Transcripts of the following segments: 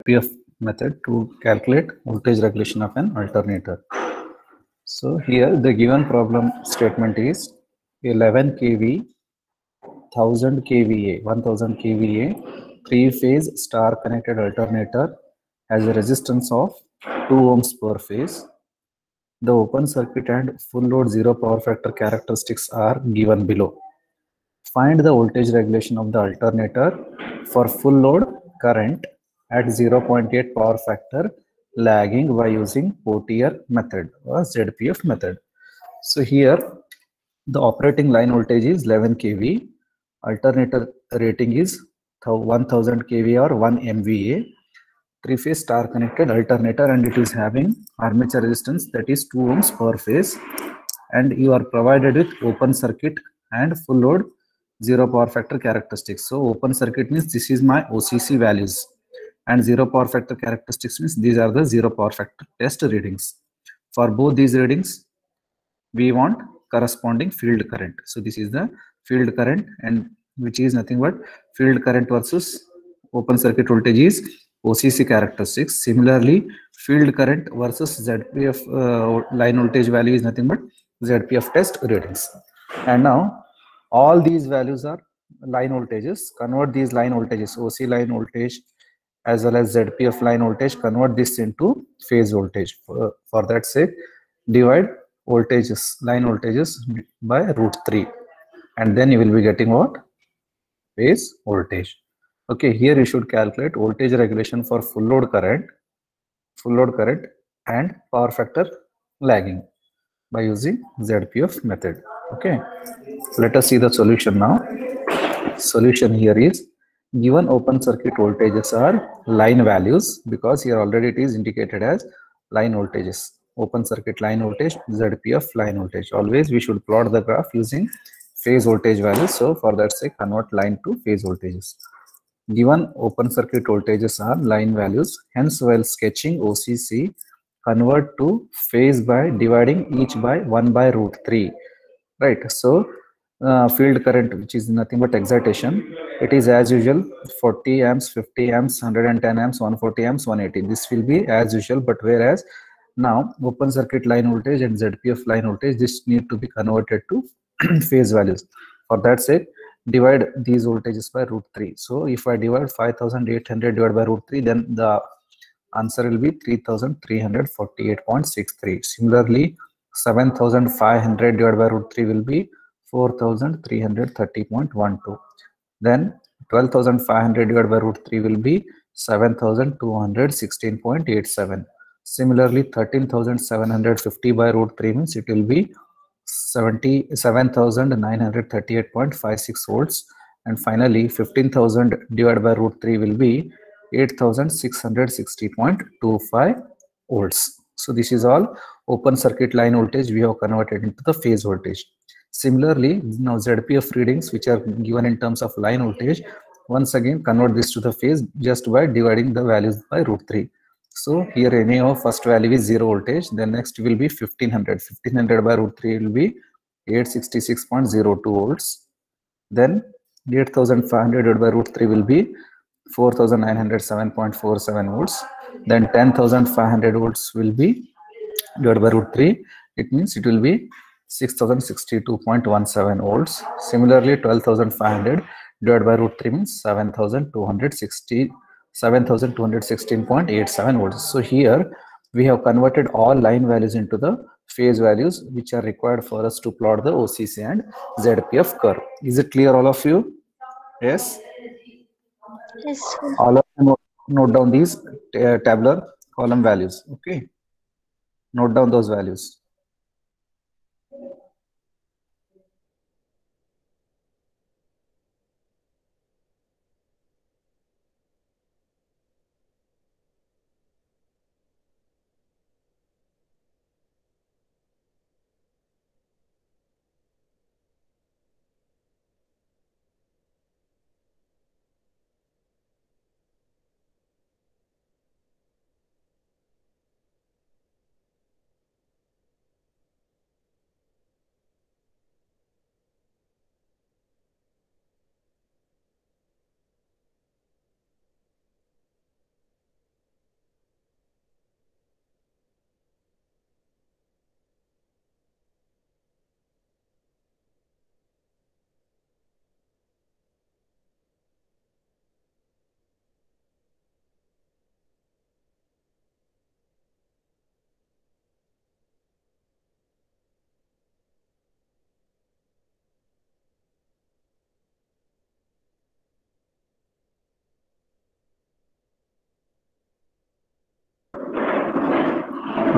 ZPF method to calculate voltage regulation of an alternator. So here the given problem statement is 11 kV, 1000 kVA, 1000 kVA, three-phase star connected alternator has a resistance of 2 ohms per phase. The open circuit and full load zero power factor characteristics are given below. Find the voltage regulation of the alternator for full load current at 0.8 power factor lagging by using Pottier method or ZPF method. So here the operating line voltage is 11 kV, alternator rating is 1000 kV or 1 MVA, three-phase star connected alternator, and it is having armature resistance that is 2 ohms per phase, and you are provided with open circuit and full load zero power factor characteristics. So open circuit means this is my OCC values, and zero power factor characteristics means these are the zero power factor test readings. For both these readings we want corresponding field current. So this is the field current, and which is nothing but field current versus open circuit voltage is OCC characteristics. Similarly, field current versus ZPF line voltage value is nothing but ZPF test readings. And now all these values are line voltages. Convert these line voltages, OC line voltage as well as ZPF line voltage, convert this into phase voltage. For that sake, divide voltages, line voltages by √3, and then you will be getting what? Phase voltage. Okay, here you should calculate voltage regulation for full load current and power factor lagging by using ZPF method. Okay, let us see the solution now. Solution here is given open circuit voltages are line values, because here already it is indicated as line voltages. Open circuit line voltage, ZPF line voltage. Always we should plot the graph using phase voltage values. So for that sake, convert line to phase voltages. Given open circuit voltages are line values, hence while sketching OCC, convert to phase by dividing each by 1 by √3. Right. So field current, which is nothing but excitation, it is as usual 40 amps, 50 amps, 110 amps, 140 amps, 180. This will be as usual, but whereas now open circuit line voltage and ZPF line voltage, this need to be converted to phase values. For that sake, divide these voltages by √3. So if I divide 5800 divided by √3, then the answer will be 3348.63. Similarly, 7500 divided by √3 will be 4330.12. Then 12500 divided by √3 will be 7216.87. Similarly, 13750 by √3 means it will be 77,938.56 volts, and finally 15,000 divided by √3 will be 8660.25 volts. So this is all open circuit line voltage we have converted into the phase voltage. Similarly, now ZPF readings which are given in terms of line voltage, once again convert this to the phase just by dividing the values by √3. So here anyhow first value is 0 voltage, then next will be 1500 by √3 will be 866.02 volts, then 8500 divided by √3 will be 4907.47 volts, then 10500 volts will be divided by √3, it means it will be 6062.17 volts. Similarly, 12500 divided by √3 means 7216.87 volts. So here we have converted all line values into the phase values which are required for us to plot the OCC and ZPF curve. Is it clear, all of you? Yes. Yes. All of you note down these tabular column values. Okay. Note down those values.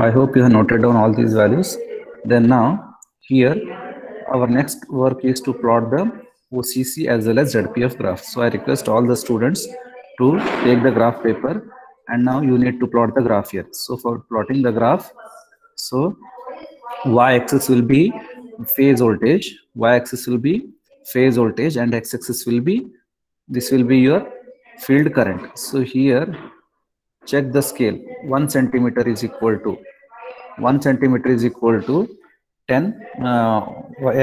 I hope you have noted down all these values. Then now here our next work is to plot the OCC as well as ZPF graph. So I request all the students to take the graph paper, and now you need to plot the graph here. So for plotting the graph, so y-axis will be phase voltage, y-axis will be phase voltage, and x-axis will be, this will be your field current. So here check the scale. 1 centimeter is equal to 1 centimeter is equal to 10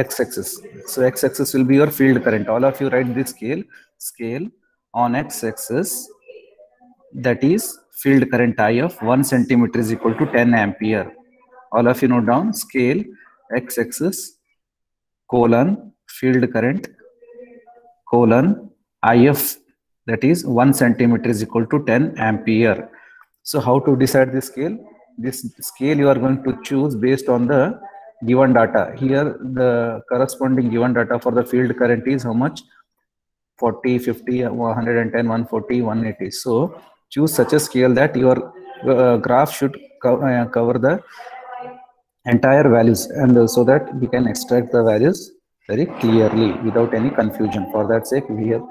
x-axis. So x-axis will be your field current. All of you write this scale on x-axis, that is field current I of 1 centimeter is equal to 10 ampere. All of you note down scale x-axis colon field current colon IF, that is 1 centimeter is equal to 10 ampere. So how to decide the scale? This scale you are going to choose based on the given data. Here the corresponding given data for the field current is how much? 40, 50, 110, 140, 180. So choose such a scale that your graph should cover the entire values, and so that we can extract the values very clearly without any confusion. For that sake, we have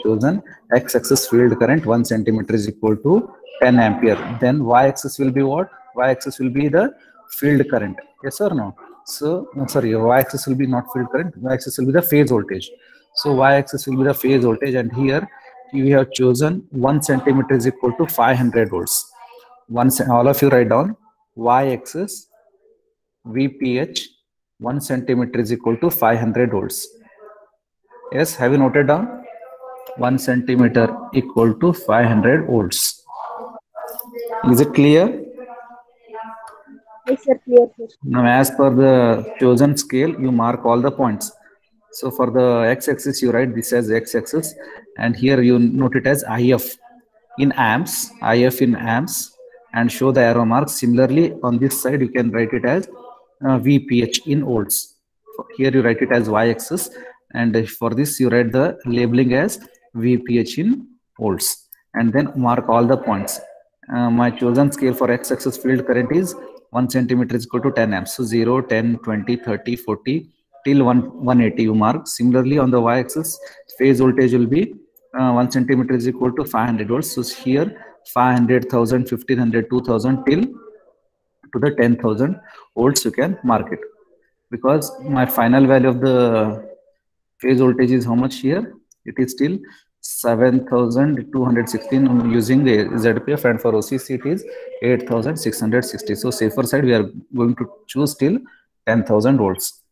chosen x-axis field current 1 centimeter is equal to 10 ampere. Then y-axis will be what? Y-axis will be the field current. Yes or no? So sorry, y-axis will be not field current. Y-axis will be the phase voltage. So y-axis will be the phase voltage, and here we have chosen 1 centimeter is equal to 500 volts. All of you write down y-axis VPH 1 centimeter is equal to 500 volts. Yes, have you noted down? 1 centimeter equal to 500 volts. Is it clear? Yes, sir. Clear, sir. Now, as per the chosen scale, you mark all the points. So for the x-axis, you write this as x-axis, and here you note it as IF in amps, IF in amps, and show the arrow marks. Similarly, on this side, you can write it as VPH in volts. Here you write it as y-axis, and for this you write the labeling as VPH in volts, and then mark all the points. My chosen scale for x-axis field current is 1 centimeter is equal to 10 amps. So 0, 10, 20, 30, 40 till 180 you mark. Similarly, on the y-axis, phase voltage will be 1 centimeter is equal to 500 volts. So here 500,000, 1500, 2000 till to the 10,000 volts you can mark it. Because my final value of the phase voltage is how much here? It is still 7,216 using the ZPF, and for OCC it is 8,660. So safer side we are going to choose till 10,000 volts.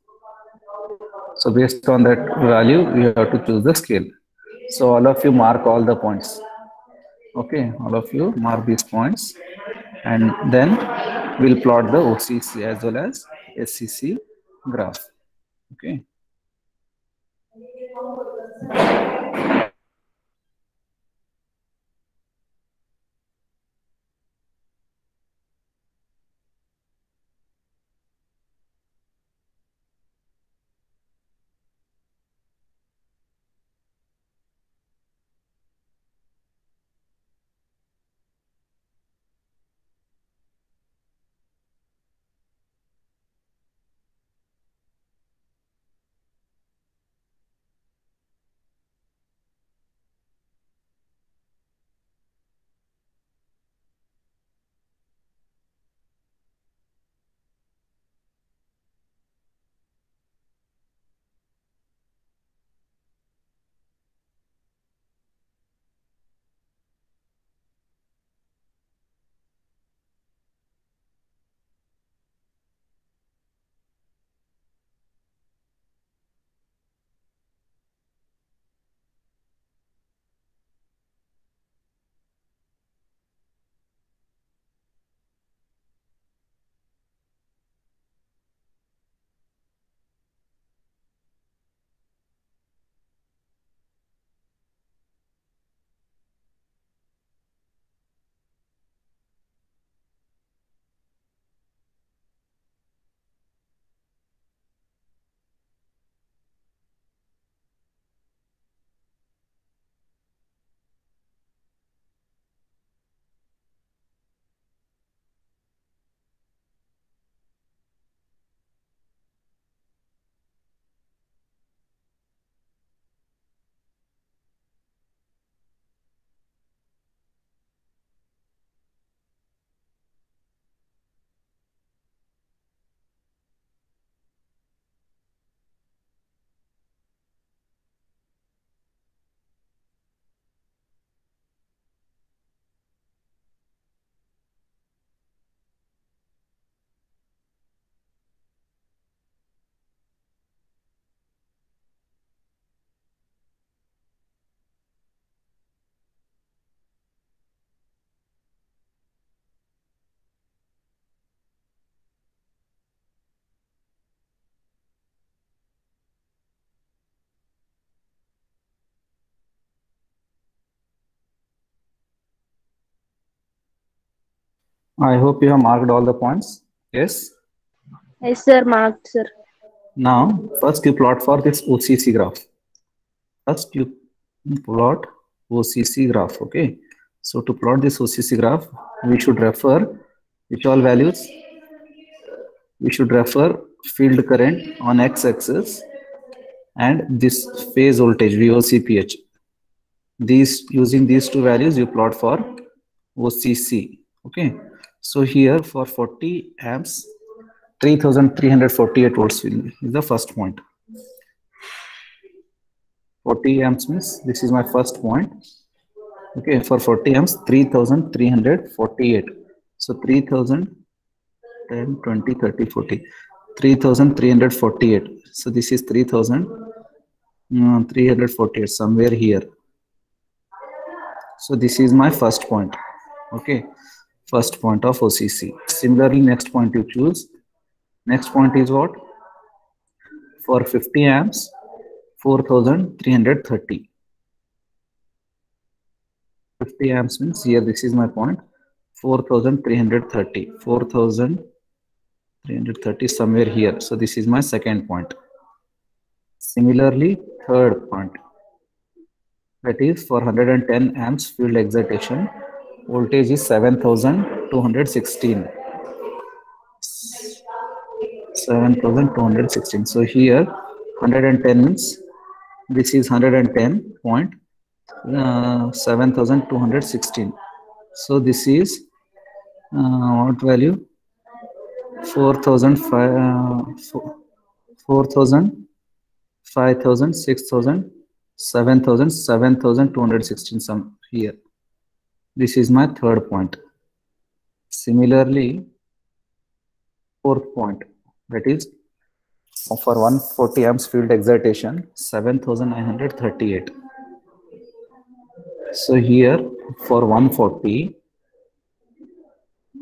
So based on that value you have to choose the scale. So all of you mark all the points. Okay, all of you mark these points, and then we'll plot the OCC as well as SCC graph. Okay. I hope you have marked all the points. Yes. Yes, sir. Marked, sir. Now, first you plot for this OCC graph. First you plot OCC graph. Okay. So to plot this OCC graph, we should refer which all values? We should refer field current on x-axis and this phase voltage VOCPH. Using these two values you plot for OCC. Okay. So here for 40 amps, 3348 volts is the first point. 40 amps means this is my first point. Okay, for 40 amps, 3348. So 3000, 10, 20, 30, 40. 3348. So this is 3348 somewhere here. So this is my first point. Okay, first point of OCC. Similarly, next point you choose. Next point is what? For 50 amps, 4330. 50 amps means here this is my point. 4330. 4330 somewhere here. So this is my second point. Similarly, third point. That is for 110 amps field excitation. Voltage is 7216. 7216. So here 110 means this is 110 point 7216. So this is what value? 4000, 5000, 6000, 7000, 7216 some here. This is my third point. Similarly, fourth point, that is for 140 amps field excitation, 7938. So here for 140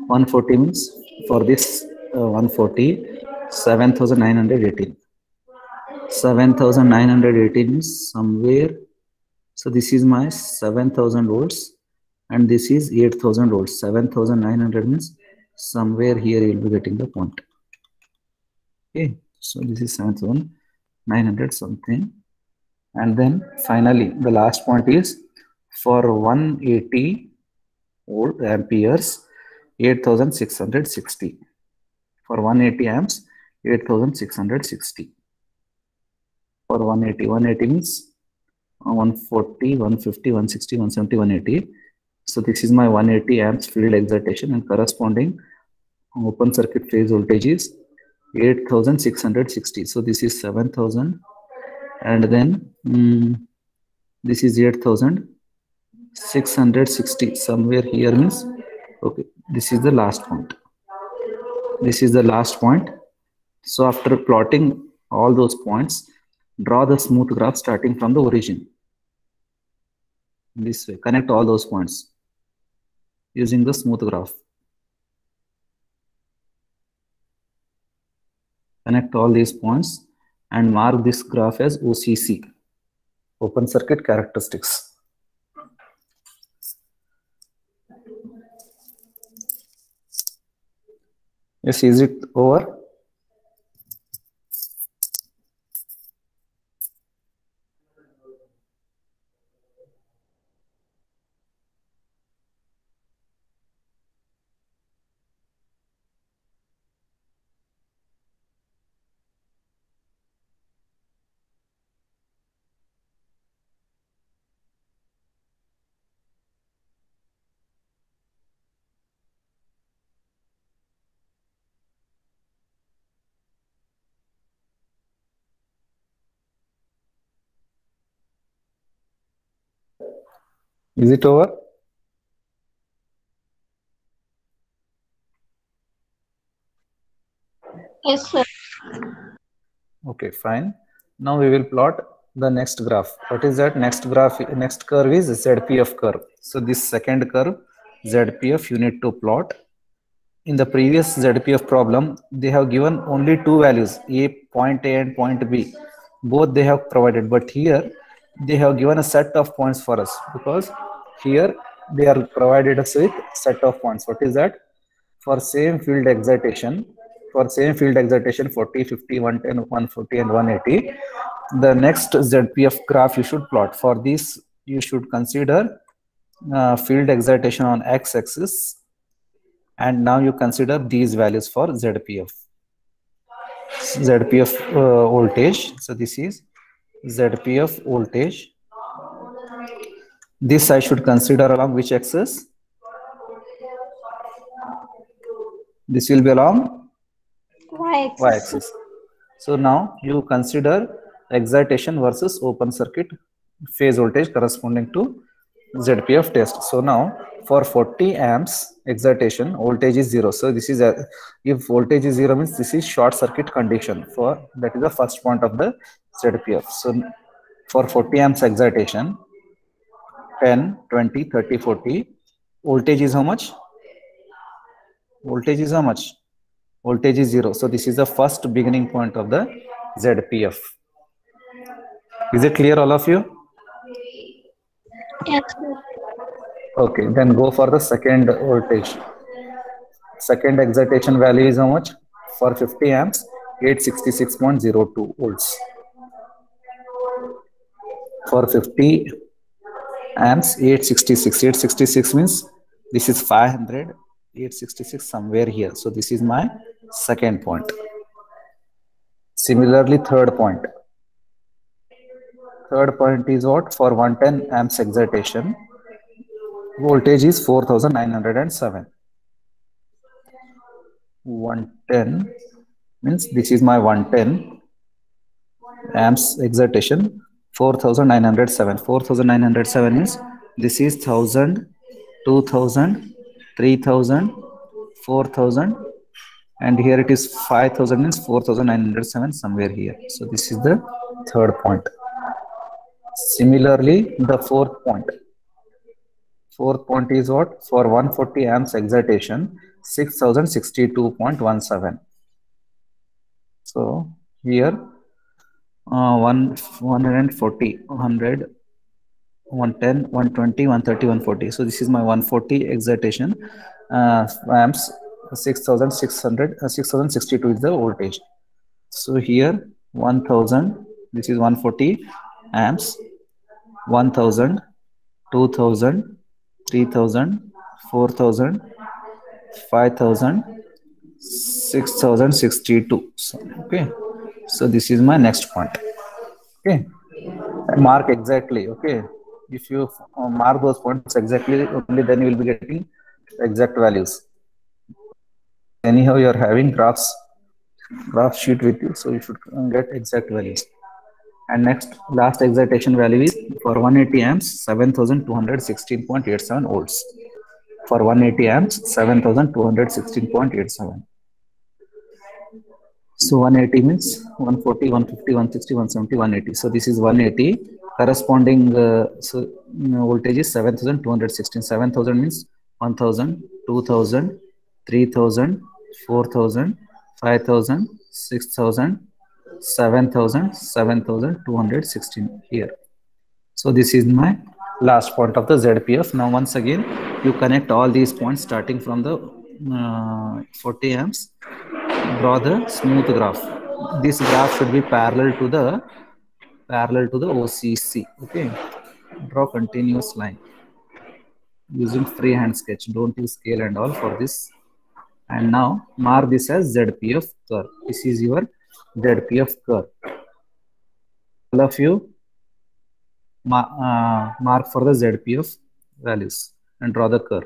means for this 140, 7918. 7918 is somewhere. So this is my 7000 volts and this is 8000 volts. 7900 means somewhere here you will be getting the point. Okay, so this is 7900 something. And then finally the last point is for 180 volt amperes, 8660. For 180 amps, 8660. For 180 means 140, 150, 160, 170, 180. So this is my 180 amps field excitation and corresponding open circuit phase voltage is 8660. So this is 7000 and then this is 8660 somewhere here means okay. This is the last point. This is the last point. So after plotting all those points, draw the smooth graph starting from the origin. This way, connect all those points using the smooth graph. Connect all these points and mark this graph as OCC, open circuit characteristics. Yes, is it over? Is it over? Yes, sir. Okay, fine. Now we will plot the next graph. What is that? Next curve is ZPF curve. So this second curve, ZPF, you need to plot. In the previous ZPF problem, they have given only two values, point A and point B. Both they have provided, but here they have given a set of points for us because here they are provided us with set of points. What is that? for same field excitation, 40, 50, 110, 140, and 180, the next ZPF graph you should plot. For this, you should consider field excitation on x-axis, and now you consider these values for ZPF. ZPF voltage. So this is ZPF voltage. This I should consider along which axis? This will be along Y-axis. y-axis. So now you consider excitation versus open circuit phase voltage corresponding to ZPF test. So now for 40 amps excitation, voltage is 0. So this is if voltage is 0 means this is short circuit condition. For that is the first point of the ZPF. So for 40 amps excitation, 10, 20, 30, 40, voltage is how much? Voltage is how much? Voltage is 0. So this is the first beginning point of the ZPF. Is it clear, all of you? Yes, sir. Okay, then go for the second voltage. Second excitation value is how much? For 50 amps, 866.02 volts. For 50 amps, 866. 866 means this is 500, 866 somewhere here. So this is my second point. Similarly, third point. Third point is what? For 110 amps excitation, voltage is 4907. 110 means this is my 110 amps excitation, 4907. 4907 means this is 1000, 2000, 3000, 4000, and here it is 5000 means 4907 somewhere here. So this is the third point. Similarly, the fourth point. Fourth point is what? For 140 amps excitation, 6062.17. So here 140, 100, 110, 120, 130, 140. So this is my 140 excitation amps, 6062 is the voltage. So here 1000, this is 140 amps, 1000, 2000, 3000, 4000, 5000, 6062. Okay, so this is my next point. Okay, mark exactly. Okay, if you mark those points exactly, only then you will be getting exact values. Anyhow, you are having graph sheet with you, so you should get exact values. And next, last excitation value is for 180 amps, 7216.87 volts. For 180 amps, 7216.87. So 180 means 140, 150, 160, 170, 180. So this is 180. Corresponding voltage is 7216. 7000 means 1000, 2000, 3000, 4000, 5000, 6000, 7000, 7216 here. So this is my last point of the ZPF. Now once again, you connect all these points starting from the 40 amps. Draw the smooth graph. This graph should be parallel to the OCC. Okay, draw continuous line using freehand sketch. Don't use scale and all for this. And now mark this as ZPF curve. This is your ZPF curve. All of you mark for the ZPF values and draw the curve.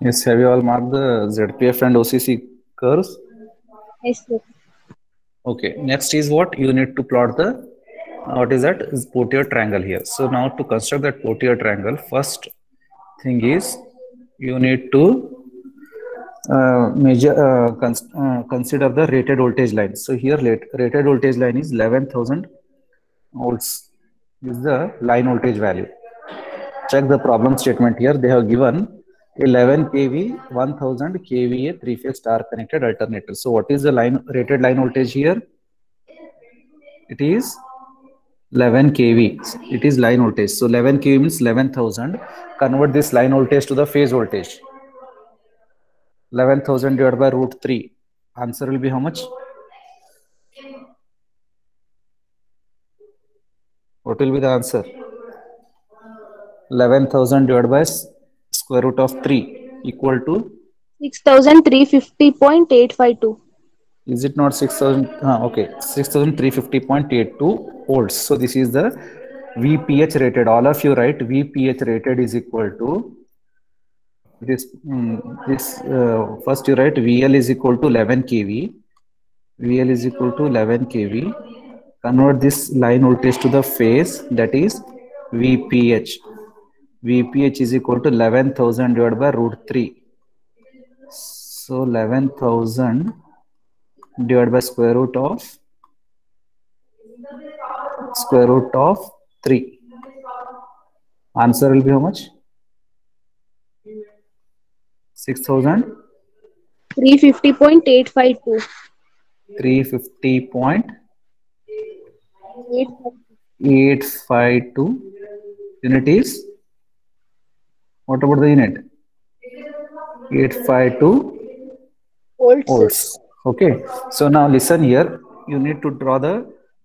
Yes, have you all marked the ZPF and OCC curves? Yes, sir. Okay, next is what you need to plot the what is that is Pottier triangle here. So now to construct that Pottier triangle, first thing is you need to consider the rated voltage line. So here rated voltage line is 11,000 volts is the line voltage value. Check the problem statement here. They have given 11 kV 1000 kVA three-phase star connected alternator. So what is the rated line voltage here? It is 11 kV. It is line voltage. So 11 kV means 11,000. Convert this line voltage to the phase voltage. 11,000 divided by root 3. Answer will be how much? What will be the answer? 11,000 divided by square root of 3 equal to 6,350.852. Is it not 6,000? Okay, 6,350.82 volts. So this is the VPH rated. All of you write VPH rated is equal to this. First you write VL is equal to 11 kV. VL is equal to 11 kV. Convert this line voltage to the phase, that is VPH. VPH is equal to 11,000 divided by root 3. So 11,000 divided by square root of 3. Answer will be how much? 6,000 350.852. 350.852 unit is, what about the unit? 852 volts. Okay, so now listen here. You need to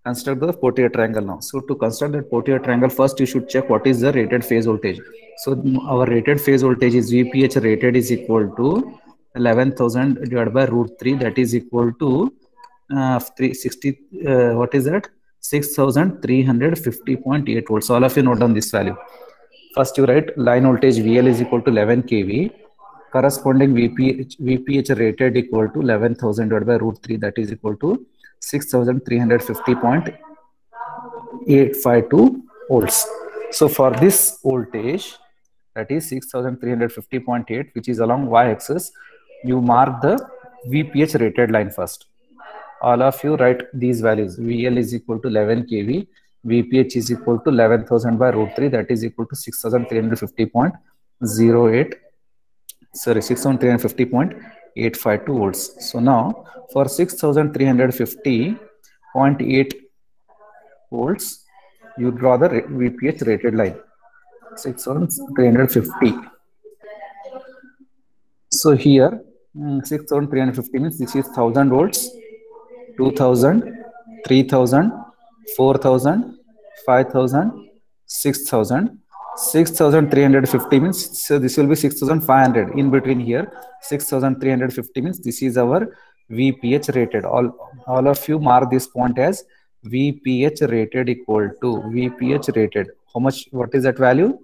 construct the Pottier triangle now. So to construct that Pottier triangle, first you should check what is the rated phase voltage. So our rated phase voltage is VPH rated is equal to 11,000 divided by root 3, that is equal to 360. What is that? 6,350.8 volts. All of you note down this value. First you write line voltage VL is equal to 11 kV. Corresponding VPH rated equal to 11,000 divided by root 3, that is equal to 6,350.852 volts. So for this voltage, that is 6,350.8, which is along y-axis, you mark the VPH rated line first. All of you write these values. VL is equal to 11 kV. VPH is equal to 11,000 by root 3, that is equal to 6,350.08. Sorry, 6,350.852 volts. So now for 6,350.8 volts, you draw the VPH rated line. 6,350. So here 6,350 means this is 1,000 volts, 2,000, 3,000, 4,000, 5,000, 6,000. 6,350 means, so this will be 6,500 in between here. 6,350 means this is our VPH rated. All of you mark this point as VPH rated equal to VPH rated. How much? What is that value?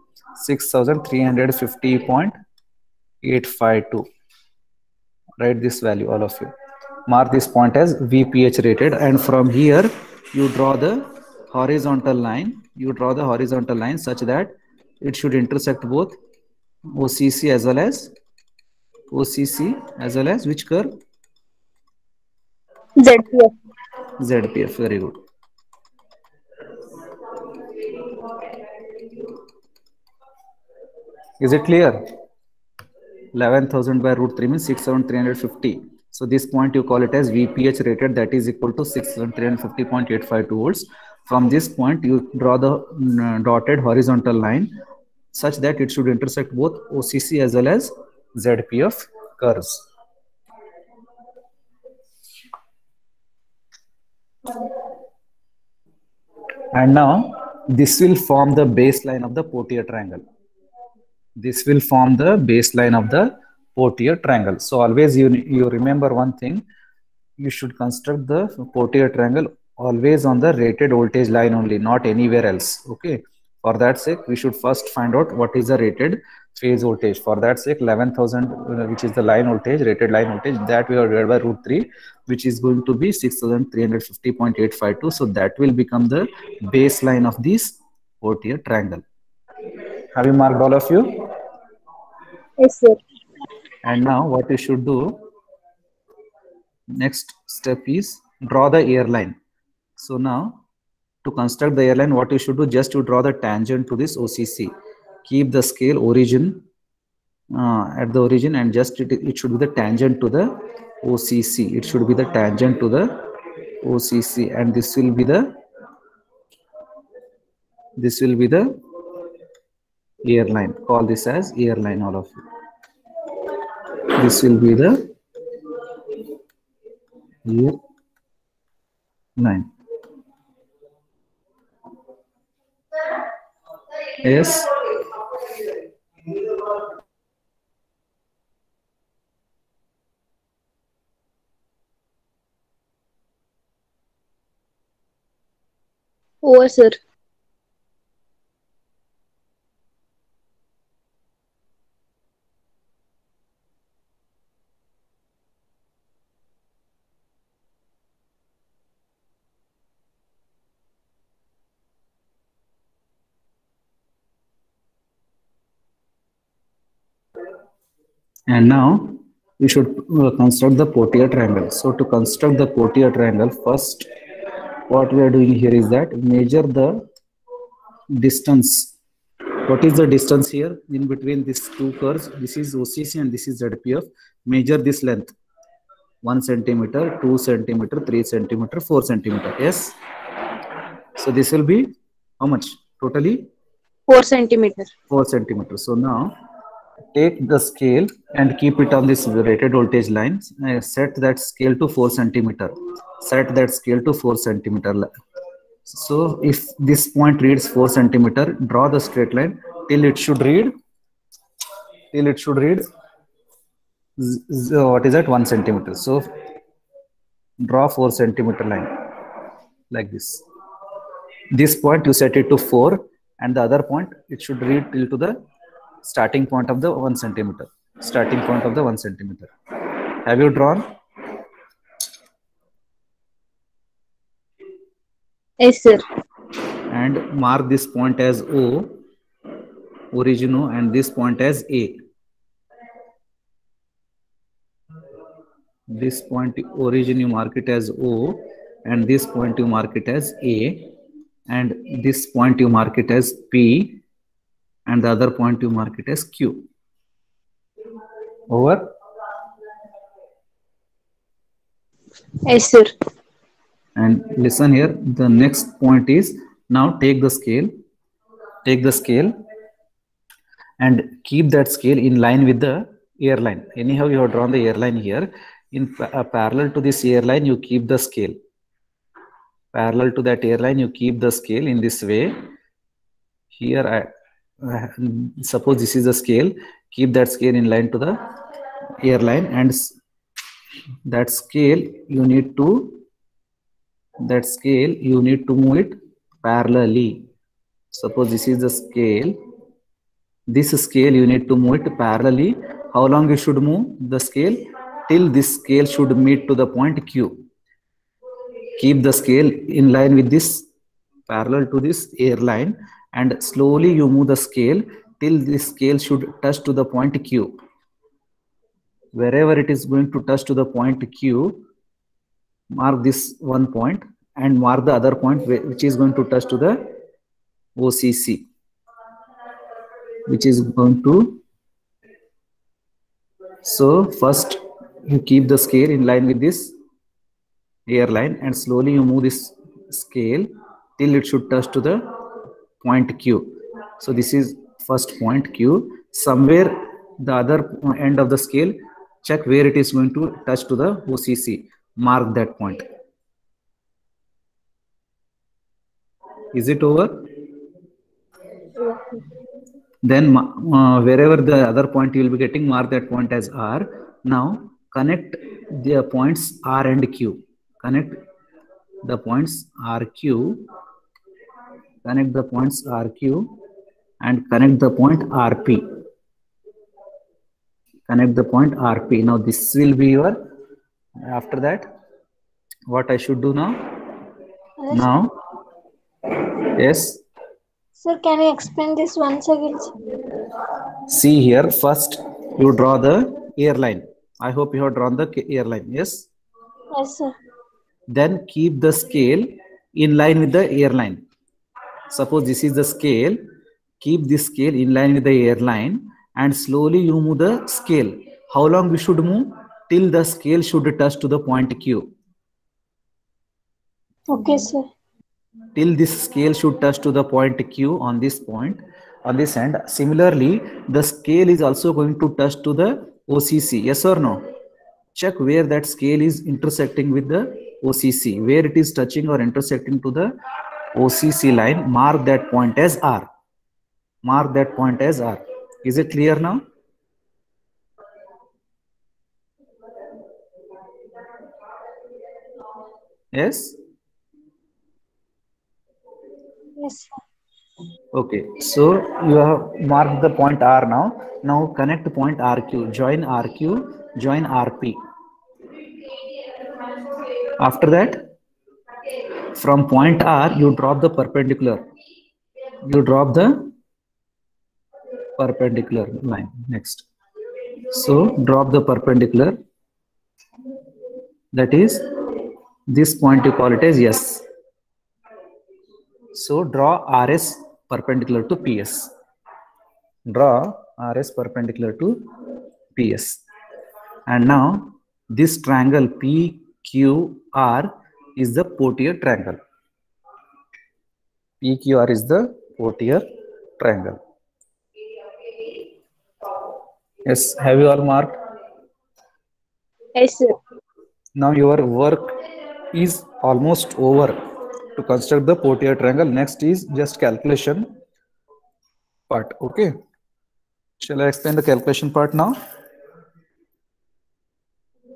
6,350.852. Write this value, all of you. Mark this point as VPH rated, and from here you draw the horizontal line. You draw the horizontal line such that it should intersect both OCC as well as which curve? ZPF. ZPF. Very good. Is it clear? 11,000 by root 3 means 6,350. So this point you call it as VPH rated, that is equal to 6,350.852 volts. From this point you draw the dotted horizontal line such that it should intersect both OCC as well as ZPF curves. And now this will form the baseline of the Pottier triangle. This will form the baseline of the Pottier triangle. So always you remember one thing, you should construct the Pottier triangle always on the rated voltage line only, not anywhere else. Okay. For that sake, we should first find out what is the rated phase voltage. For that sake, 11,000, which is the line voltage, rated line voltage, that we are divided by root 3, which is going to be 6,350.852. So that will become the baseline of this Portier triangle. Have you marked all of you? Yes, sir. And now what you should do, next step is draw the airline. So now to construct the airline, what you should do, just to draw the tangent to this OCC. Keep the scale origin at the origin, and just it should be the tangent to the OCC. It should be the tangent to the OCC, and this will be the airline. Call this as airline, all of you. This will be the airline. Yes. Over, sir. And now we should construct the Portier triangle. So to construct the Portier triangle, first what we are doing here is that measure the distance. What is the distance here in between these two curves? This is OCC and this is ZPF. Measure this length: 1 centimeter, 2 centimeter, 3 centimeter, 4 centimeter. Yes. So this will be how much totally? 4 centimeters. 4 centimeters. So now take the scale and keep it on this rated voltage line. Set that scale to 4 centimeter. Set that scale to 4 centimeter. So if this point reads 4 centimeter, draw the straight line till it should read what is that, 1 centimeter. So draw 4 centimeter line like this. This point you set it to 4, and the other point it should read till to the starting point of the 1 centimeter. Starting point of the 1 centimeter. Have you drawn? Yes, sir. And mark this point as O, origin O, and this point as A. This point origin you mark it as O, and this point you mark it as A, and this point you mark it as P, and the other point you mark it as Q. Over? Yes, sir. And listen here, the next point is, now take the scale and keep that scale in line with the airline. Anyhow, you have drawn the airline here. In parallel to this airline, you keep the scale. Parallel to that airline, you keep the scale in this way. Here, suppose this is the scale. Keep that scale in line to the airline, and that scale you need to move it parallelly. Suppose this is the scale. This scale you need to move it parallelly. How long you should move the scale? Till this scale should meet to the point Q. Keep the scale in line with this, parallel to this airline, and slowly you move the scale till this scale should touch to the point Q. Wherever it is going to touch to the point Q, mark this one point and mark the other point which is going to touch to the OCC, which is going to. So first you keep the scale in line with this airline, and slowly you move this scale till it should touch to the point Q. So this is first point Q. Somewhere the other end of the scale, check where it is going to touch to the OCC. Mark that point. Is it over? Then wherever the other point you will be getting, mark that point as R. Now connect the points R and Q. Connect the points RQ. connect the points RQ and connect the point RP. Connect the point RP. Now this will be your, after that, what I should do now? Yes. Now, yes. Sir, can you explain this once again? See here, first you draw the airline. I hope you have drawn the airline, yes? Yes, sir. Then keep the scale in line with the airline. Suppose this is the scale, keep this scale in line with the airline and slowly you move the scale. How long we should move? Till the scale should touch to the point Q. Okay, sir. Till this scale should touch to the point Q on this point, on this end. Similarly, the scale is also going to touch to the OCC, yes or no? Check where that scale is intersecting with the OCC. Where it is touching or intersecting to the OCC line, mark that point as R. Mark that point as R. Is it clear now? Yes? Yes, sir. Okay, so you have marked the point R now. Now connect the point RQ. Join RQ, join RP. After that, from point R, you drop the perpendicular. You drop the perpendicular line next. So drop the perpendicular. That is, this point you call it as S. So draw RS perpendicular to PS. Draw RS perpendicular to PS. And now this triangle PQR is the Portier triangle. PQR is the Portier triangle. Yes, have you all marked? Yes, sir. Now your work is almost over to construct the Portier triangle. Next is just calculation part. Okay. Shall I explain the calculation part now?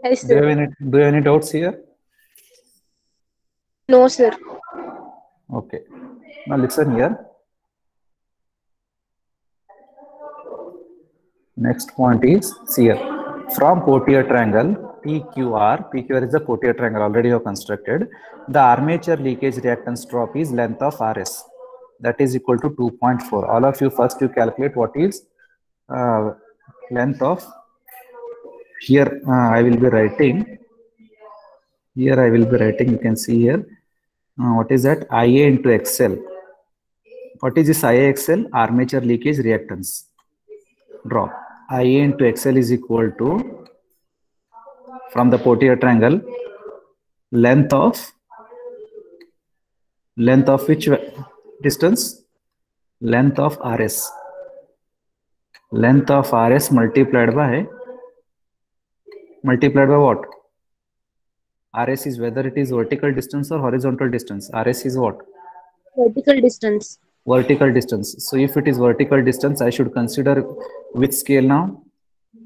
Yes, Do you sir. have any doubts here? No, sir. Okay. Now listen here. Next point is, see here. From Portier triangle, PQR is the Portier triangle already you have constructed. The armature leakage reactance drop is length of RS. That is equal to 2.4. All of you first you calculate what is length of, here I will be writing, here I will be writing, you can see here, what is that? IA into XL. What is this IA XL? Armature leakage reactance drop. IA into XL is equal to, from the Portier triangle, length of which distance? Length of RS. Length of RS multiplied by what? RS is whether it is vertical distance or horizontal distance. RS is what? Vertical distance. Vertical distance. So if it is vertical distance, I should consider which scale now?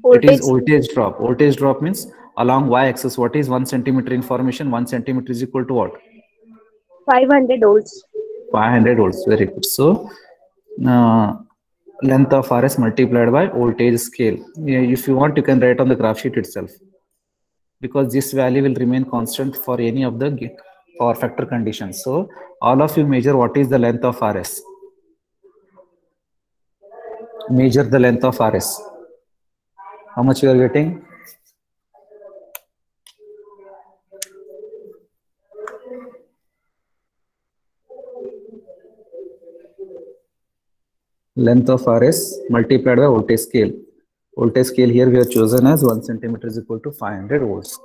Voltage. It is voltage drop. Voltage drop means along y-axis. What is 1 centimeter information? 1 centimeter is equal to what? 500 volts. 500 volts. Very good. So length of RS multiplied by voltage scale. If you want, you can write on the graph sheet itself, because this value will remain constant for any of the power factor conditions. So all of you measure what is the length of RS. Measure the length of RS. How much you are getting? Length of RS multiplied by voltage scale. Voltage scale here we have chosen as 1 centimeter is equal to 500 volts.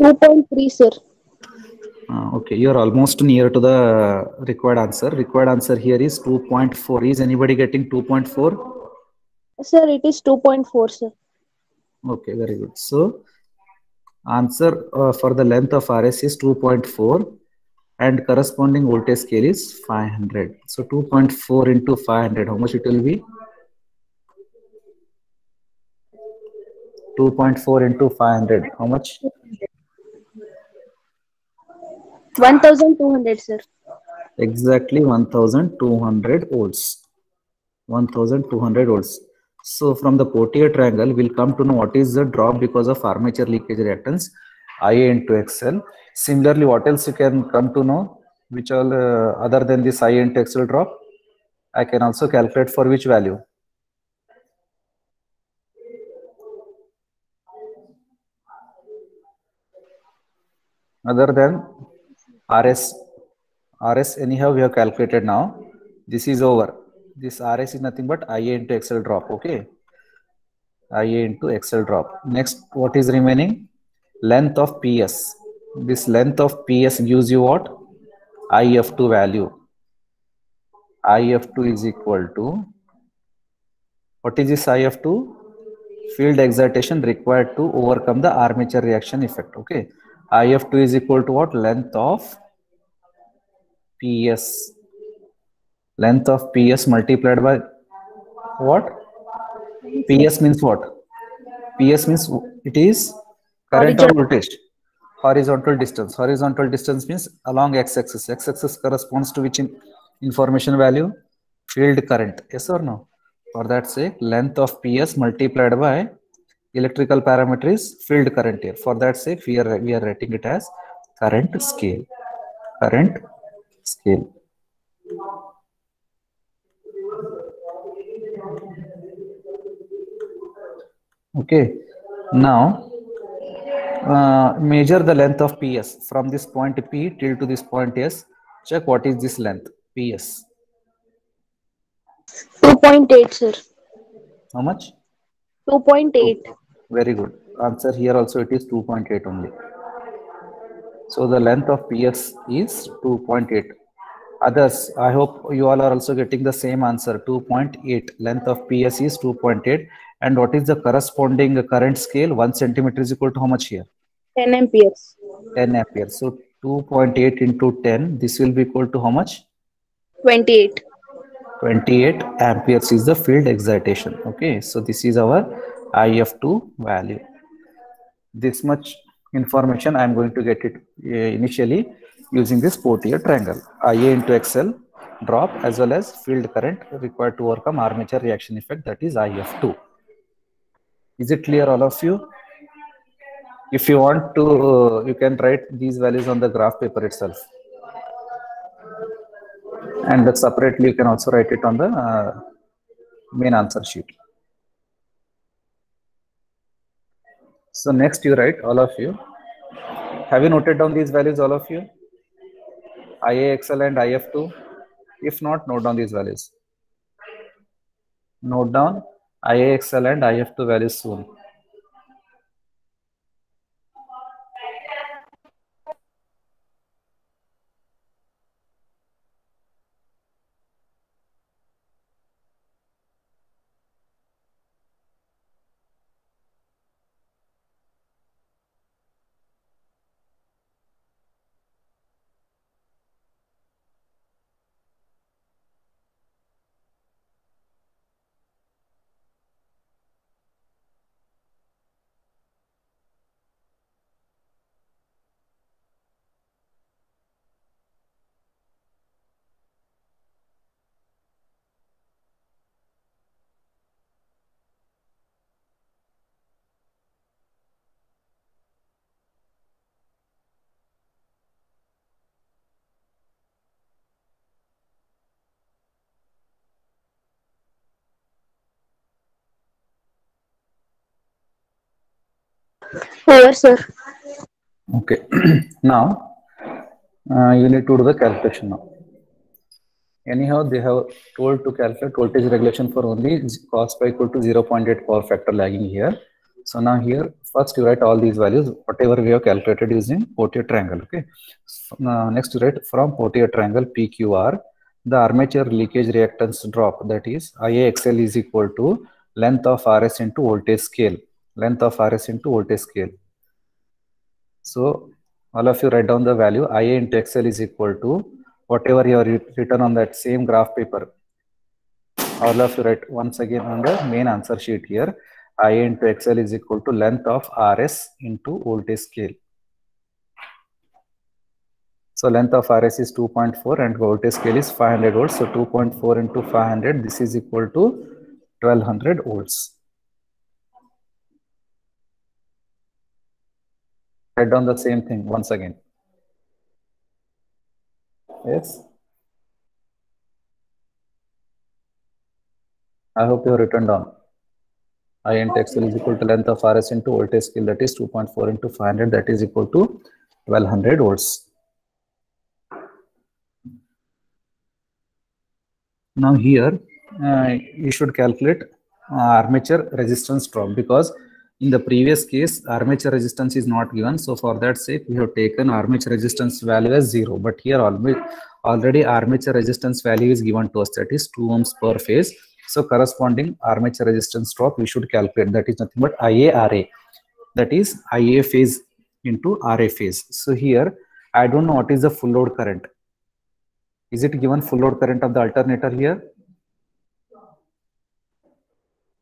2.3, sir. Okay, you are almost near to the required answer. Required answer here is 2.4. Is anybody getting 2.4? Sir, it is 2.4, sir. Okay, very good. So answer for the length of RS is 2.4 and corresponding voltage scale is 500. So 2.4 into 500, how much it will be? 2.4 into 500, how much? 1,200, sir. Exactly 1200 volts. 1200 volts. So from the Portier triangle, we'll come to know what is the drop because of armature leakage reactance, IA into XL. Similarly, what else you can come to know? Which all other than this IA into XL drop? I can also calculate for which value? Other than RS. RS anyhow we have calculated now. This is over. This RS is nothing but IA into XL drop. Okay. IA into XL drop. Next, what is remaining? Length of PS. This length of PS gives you what? IF2 value. IF2 is equal to, what is this IF2? Field excitation required to overcome the armature reaction effect. Okay. IF2 is equal to what? Length of PS. Length of PS multiplied by what? PS means what? PS means it is current or Horizontal. voltage. Horizontal distance. Horizontal distance means along x-axis. X-axis corresponds to which information value? Field current. Yes or no? For that sake, length of PS multiplied by electrical parameter is field current here. For that sake, we are writing it as current scale. Current scale. Okay. Now measure the length of PS from this point P till to this point S. Check what is this length PS. 2.8, sir. How much? 2.8. Very good. Answer here also it is 2.8 only. So the length of PS is 2.8. Others, I hope you all are also getting the same answer. 2.8. Length of PS is 2.8. And what is the corresponding current scale? 1 centimeter is equal to how much here? 10 amperes. 10 amperes. So 2.8 into 10. This will be equal to how much? 28. 28 amperes is the field excitation. Okay. So this is our IF2 value. This much information I am going to get it initially using this Portier triangle. IA into XL drop as well as field current required to overcome armature reaction effect, that is IF2. Is it clear all of you? If you want to, you can write these values on the graph paper itself. And that separately you can also write it on the main answer sheet. So next you write, all of you. Have you noted down these values, all of you? IAXL and IF2? If not, note down these values. Note down IAXL and IF2 values soon. Over, sir. Okay. Now you need to do the calculation now. Anyhow, they have told to calculate voltage regulation for only cos pi equal to 0.8 power factor lagging here. So now here, first you write all these values, whatever we have calculated using Portier triangle. Okay. So now next you write from Portier triangle PQR, the armature leakage reactance drop, that is IAXL is equal to length of RS into voltage scale. Length of RS into voltage scale. So all of you write down the value IA into XL is equal to whatever you have written on that same graph paper. All of you write once again on the main answer sheet here. IA into XL is equal to length of RS into voltage scale. So length of RS is 2.4 and voltage scale is 500 volts. So 2.4 into 500, this is equal to 1200 volts. Write down the same thing once again. Yes. I hope you have written down. I into XL is equal to length of RS into voltage scale, that is 2.4 into 500, that is equal to 1200 volts. Now here you should calculate armature resistance drop, because in the previous case armature resistance is not given. So for that sake we have taken armature resistance value as 0, but here already armature resistance value is given to us, that is 2 ohms per phase. So corresponding armature resistance drop we should calculate, that is nothing but IA-RA, that is IA phase into RA phase. So here I don't know what is the full load current. Is it given full load current of the alternator here?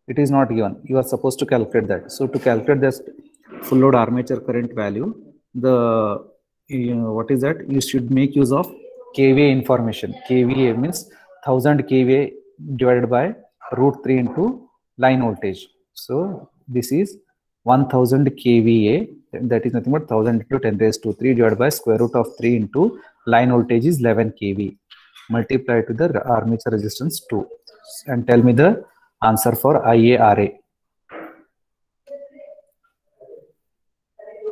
It is not given. You are supposed to calculate that. So to calculate this full load armature current value, what is that? You should make use of KVA information. KVA means 1000 KVA divided by √3 into line voltage. So this is 1000 KVA, that is nothing but 1000 into 10 raised to 3 divided by square root of 3 into line voltage is 11 kV. Multiply to the armature resistance 2 and tell me the answer for IA-RA.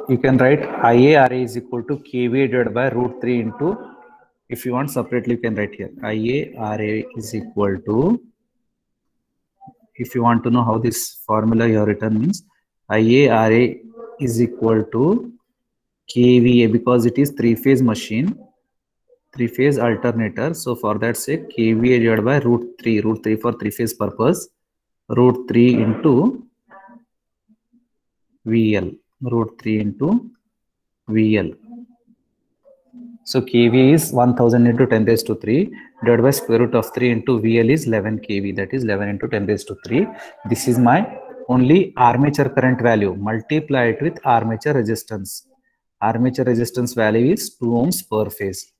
You can write IA-RA is equal to KVA divided by √3 into, if you want separately you can write here, IA-RA is equal to, if you want to know how this formula you have written means, IA-RA is equal to KVA, because it is 3-phase machine, 3-phase alternator. So for that sake KVA divided by √3 for 3-phase purpose, √3 into VL, √3 into VL. So KVA is 1000 into 10 raised to 3 divided by square root of 3 into VL is 11 kV, that is 11 into 10 raised to 3. This is my only armature current value. Multiply it with armature resistance. Armature resistance value is 2 ohms per phase.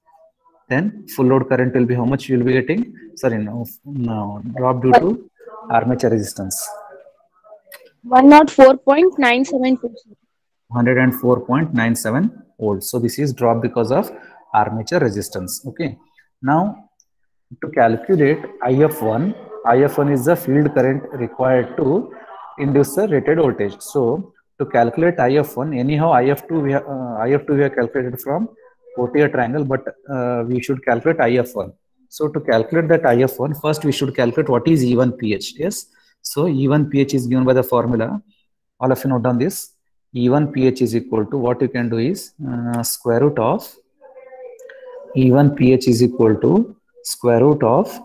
Then full load current will be how much you will be getting? Sorry, no drop due to armature resistance. 104.972. 104.97 volts. So this is drop because of armature resistance. Okay. Now to calculate IF1, IF1 is the field current required to induce the rated voltage. So to calculate IF1, anyhow IF2 we have calculated from Portier triangle, but we should calculate IF1. So to calculate that IF1, first we should calculate what is E1 pH. Yes. So E1 pH is given by the formula. All of you note down this. E1 pH is equal to, what you can do is square root of E1 pH is equal to square root of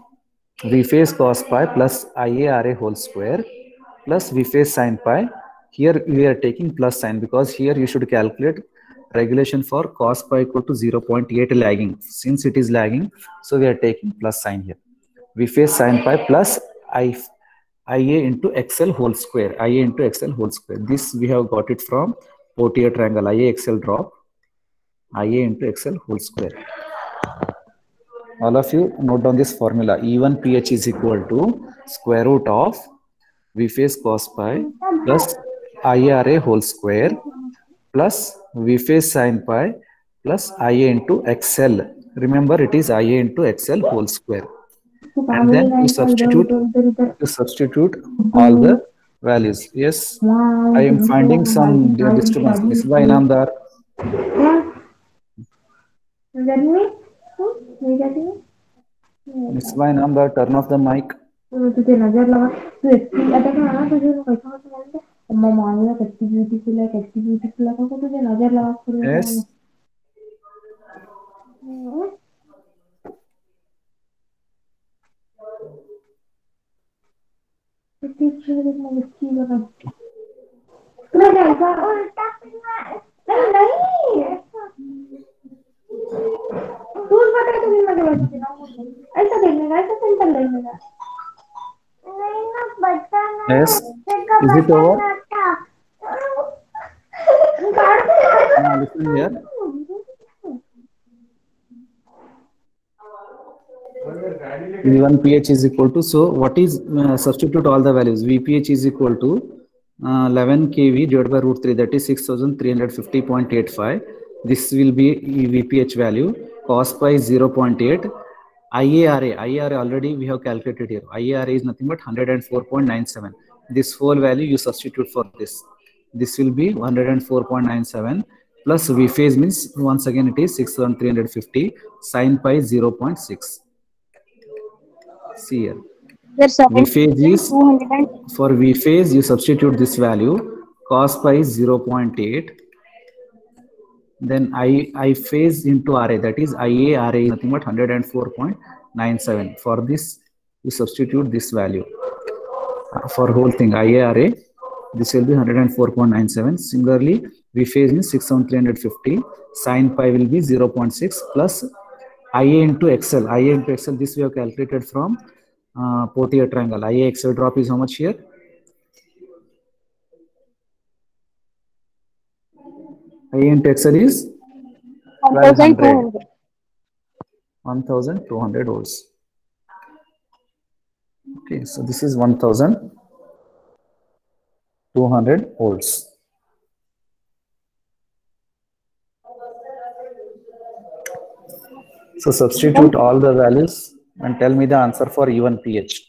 V phase cos pi plus IA-RA whole square plus V phase sin pi. Here we are taking plus sign because here you should calculate regulation for cos pi equal to 0.8 lagging. Since it is lagging, so we are taking plus sign here. V phase sin pi plus IA into XL whole square. IA into XL whole square. This we have got it from Portier triangle. IA XL drop. IA into XL whole square. All of you note down this formula. E1 pH is equal to square root of V phase cos pi plus IA-RA whole square plus V phase sin pi plus IA into XL. Remember, it is IA into XL whole square. And then you substitute all the values. Yes, I am finding some disturbance. Misbah Inamdar. Misbah Inamdar, turn off the mic. तुझे नजर लगा तू इतनी अटक रहा ना तुझे कैसा समझते अम्मा मांगना कितनी ब्यूटीफुल है को तुझे नजर लगा पूरे Yes. कितनी चीज़ में बच्ची लगा तुम्हें कैसा उल्टा नहीं दूर पता है तुम्हें मजे बच्चे ना ऐसा देखने का ऐसा सिंपल देखने का Yes. Is it over? Now listen here. V1 pH is equal to, so what is, substitute all the values. VPH is equal to 11 kV divided by root 3, that is 6350.85. This will be VPH value. Cos pi is 0.8. IARA already we have calculated here. IARA is nothing but 104.97. This whole value you substitute for this. This will be 104.97 plus V phase means once again it is 6350. Sin pi 0.6. See here. Sir, V phase is, 7,200 for V phase you substitute this value. Cos pi is 0.8. Then I phase into RA, that is IARA is nothing but 104.97. For this you substitute this value. For whole thing IARA, this will be 104.97. Similarly, V phase is 6350. Sin pi will be 0.6 plus IA into XL. IA into XL, this we have calculated from Portier triangle. IA XL drop is how much here? IA into XL is 1200. 1200 volts. Okay, so this is 1200 volts. So substitute all the values and tell me the answer for E1 pH.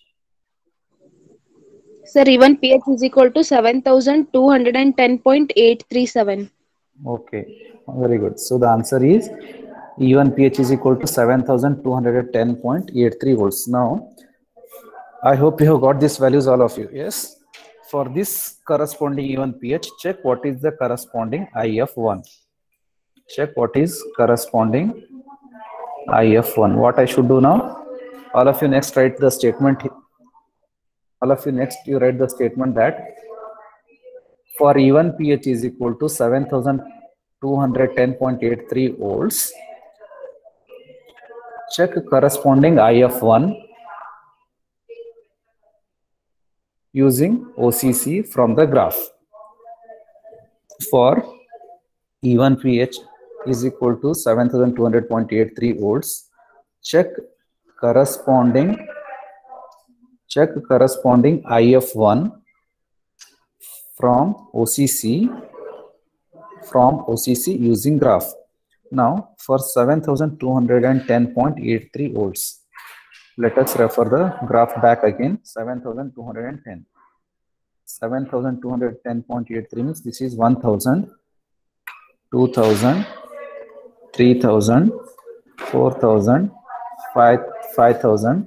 Sir, even pH is equal to 7,210.837. Okay, very good. So the answer is E1 pH is equal to 7210.83 volts. Now, I hope you have got these values, all of you. Yes. For this corresponding E1 pH, check what is the corresponding IF1. Check what is corresponding IF1. What I should do now? All of you next write the statement. All of you next you write the statement that for E1 pH is equal to 7210.83 volts. Check corresponding IF1 using OCC from the graph. For E1 pH is equal to 7200.83 volts. Check corresponding IF1 from OCC using graph. Now for 7210.83 volts, let us refer the graph back again. 7210. 7210.83 means this is 1000, 2000, 3000, 4000, 5000,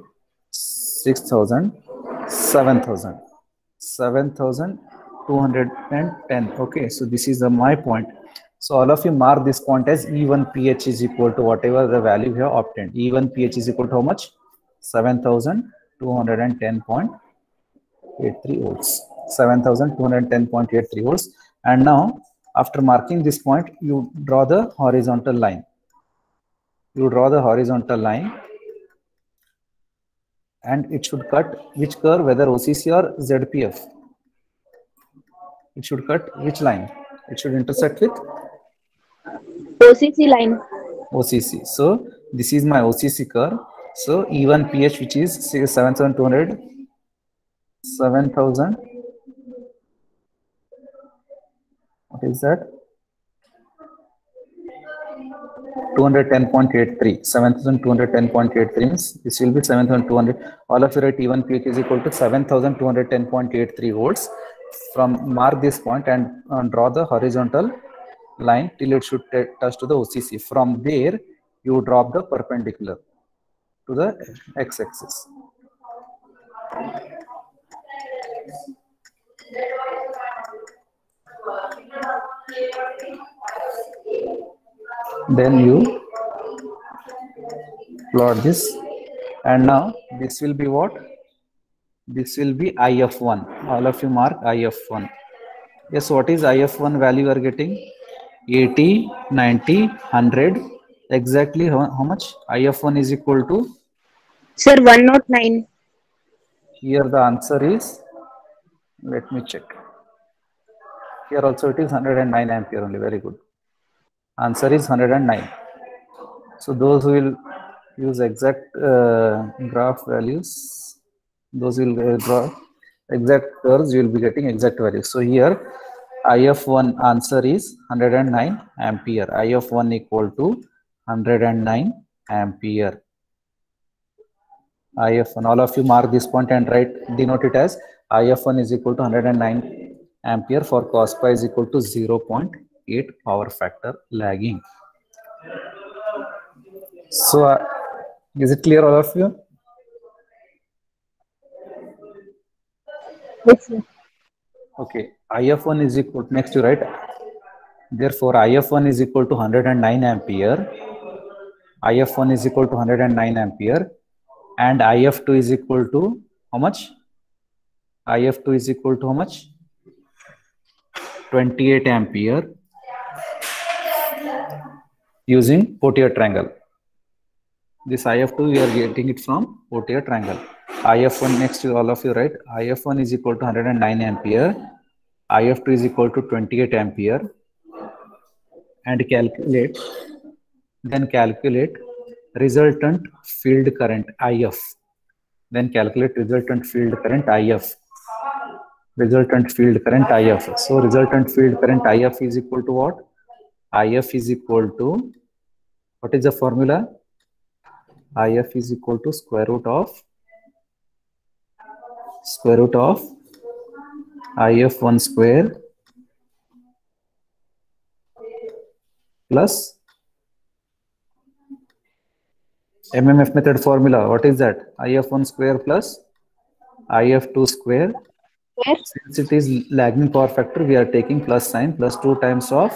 6000, 7000. 7210. Okay, so this is my point. So all of you mark this point as E1 pH is equal to whatever the value we have obtained. E1 pH is equal to how much? 7210.83 volts. 7210.83 volts. And now after marking this point, you draw the horizontal line. You draw the horizontal line and it should cut which curve, whether OCC or ZPF. It should cut which line? It should intersect with OCC line. OCC. So this is my OCC curve. So E1 pH, which is 7200, 7000. What is that? 210.83. 7210.83 means this will be 7200. All of you write E1 pH is equal to 7210.83 volts. From mark this point and draw the horizontal line till it should touch to the OCC. From there, you drop the perpendicular to the x-axis. Then you plot this, and now this will be what? This will be IF1. All of you mark IF1. Yes, what is IF1 value you are getting? 80, 90, 100. Exactly how much? IF1 is equal to? Sir, 109. Here the answer is, let me check. Here also it is 109 ampere only. Very good. Answer is 109. So those who will use exact graph values. Those will draw exact curves. You will be getting exact values. So here, IF1 answer is 109 ampere. IF1 equal to 109 ampere. IF1. All of you mark this point and write, denote it as IF1 is equal to 109 ampere for cos pi is equal to 0.8 power factor lagging. So, is it clear, all of you? Yes, sir. Okay. IF1 is equal to, next you write. Therefore, IF1 is equal to 109 ampere. IF1 is equal to 109 ampere, and IF2 is equal to how much? IF2 is equal to how much? 28 ampere using Pottier triangle. This IF2 we are getting it from Pottier triangle. IF1, next to all of you, right? IF1 is equal to 109 ampere. IF2 is equal to 28 ampere, and calculate resultant field current IF. Then calculate resultant field current IF. Resultant field current IF. So resultant field current IF is equal to what? IF is equal to, what is the formula? IF is equal to square root of IF1 square plus MMF method formula. What is that? IF1 square plus IF2 square. Where? Since it is lagging power factor, we are taking plus sign, plus 2 times of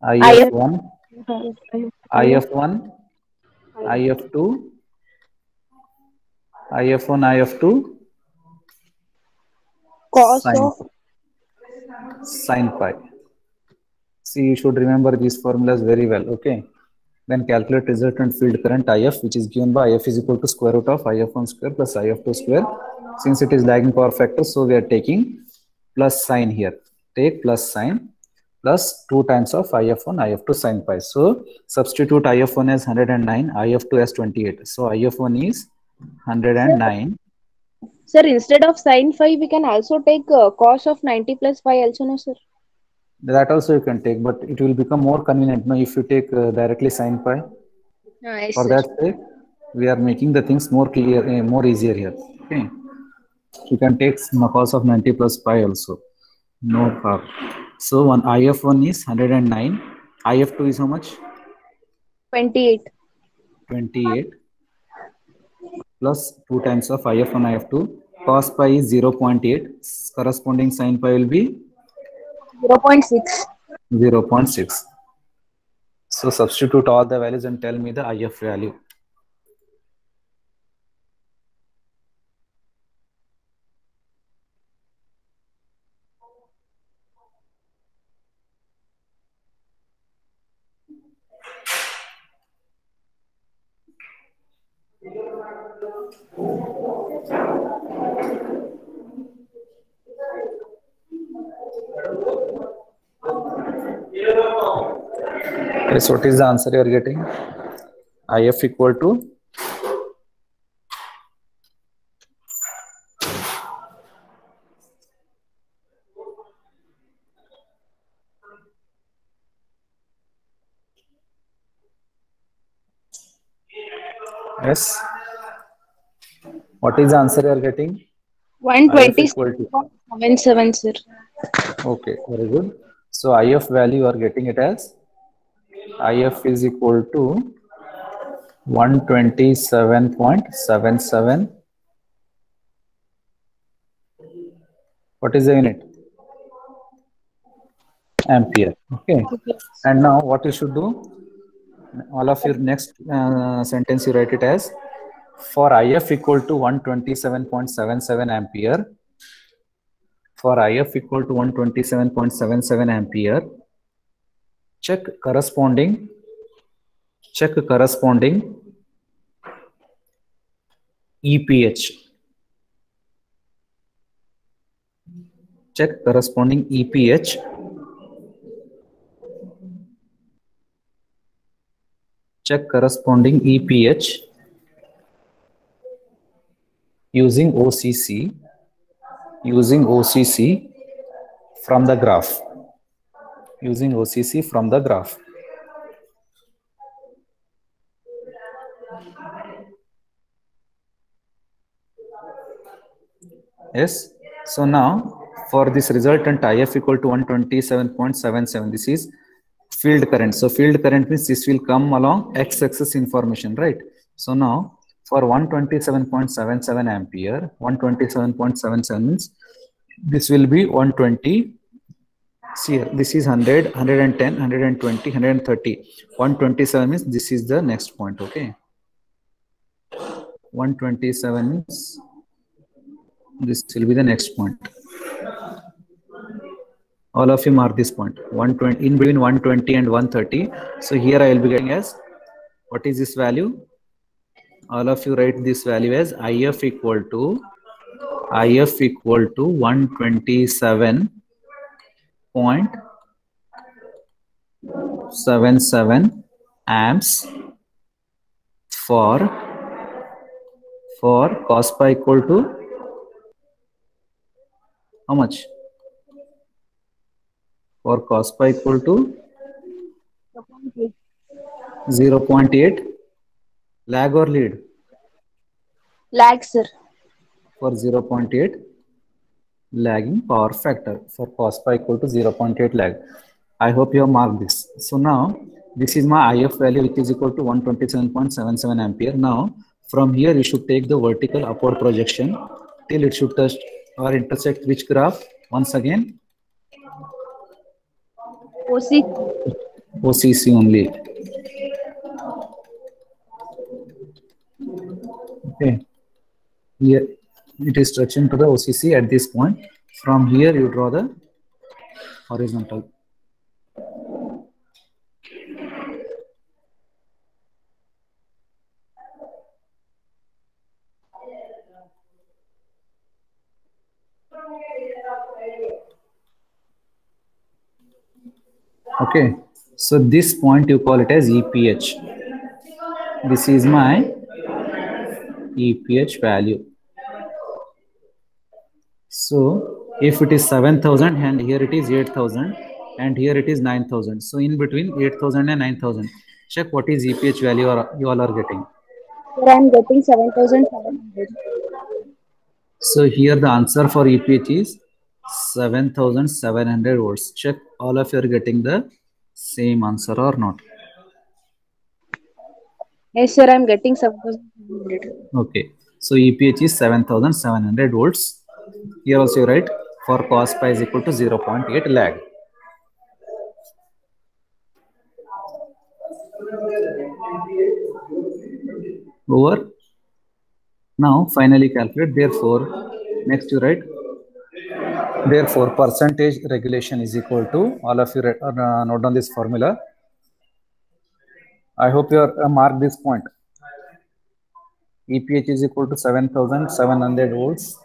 IF1, IF1, IF2, IF1, IF2, Cos of sin pi. See, you should remember these formulas very well. Okay. Then calculate resultant field current IF, which is given by IF is equal to square root of IF1 square plus IF2 square. Since it is lagging power factor, so we are taking plus sign here. Take plus sign plus 2 times of IF1, IF2 sin pi. So substitute IF1 as 109, IF2 as 28. So IF1 is 109. Sir, instead of sin phi, we can also take cos of 90 plus phi also, no, sir? That also you can take, but it will become more convenient now if you take directly sin pi. Yes, For sir. that sake, we are making the things more clear, more easier here. Okay. You can take cos of 90 plus pi also. No problem. So one IF1 is 109. IF2 is how much? 28. 28 plus 2 times of IF1, IF2. Cos pi is 0.8. Corresponding sin pi will be 0.6. 0.6. So substitute all the values and tell me the IF value. Yes, what is the answer you are getting? IF equal to yes. What is the answer you are getting? IF equal to 127.77, sir. okay, very good. So IF value you are getting it as IF is equal to 127.77. What is the unit? Ampere. Okay. And now what you should do? All of your next sentence you write it as for IF equal to 127.77 ampere. For IF equal to 127.77 ampere, check corresponding EPH. Check corresponding EPH check corresponding EPH using OCC from the graph. Using OCC from the graph. Yes. So now for this resultant IF equal to 127.77, this is field current. So field current means this will come along x-axis information, right? So now for 127.77 ampere, 127.77 means this will be 120. See here, this is 100, 110, 120, 130. 127 means this is the next point, okay? 127 means this will be the next point. All of you mark this point. 120 in between 120 and 130. So here I will be getting as, what is this value? All of you write this value as IF equal to 127.77 amps for cos pi equal to how much? For cos pi equal to 0.8 lag or lead? Lag, sir. For 0.8 lagging power factor for cos pi equal to 0.8 lag. I hope you have marked this. So now this is my IF value, which is equal to 127.77 ampere. Now from here you should take the vertical upward projection till it should touch or intersect which graph? Once again, OCC only. Okay. Here it is touching to the OCC at this point. From here you draw the horizontal. Okay, so this point you call it as EPH. This is my EPH value. So if it is 7,000 and here it is 8,000 and here it is 9,000. So in between 8,000 and 9,000, check what is EPH value you all are getting. Sir, I am getting 7,700. So here the answer for EPH is 7,700 volts. Check all of you are getting the same answer or not. Yes, sir, I am getting 7,700. Okay, so EPH is 7,700 volts. Here also you write for cos pi is equal to 0.8 lag. Over. Now finally calculate. Therefore, next you write. Therefore, percentage regulation is equal to, all of you note down this formula. I hope you are mark this point. EPH is equal to 7,700 volts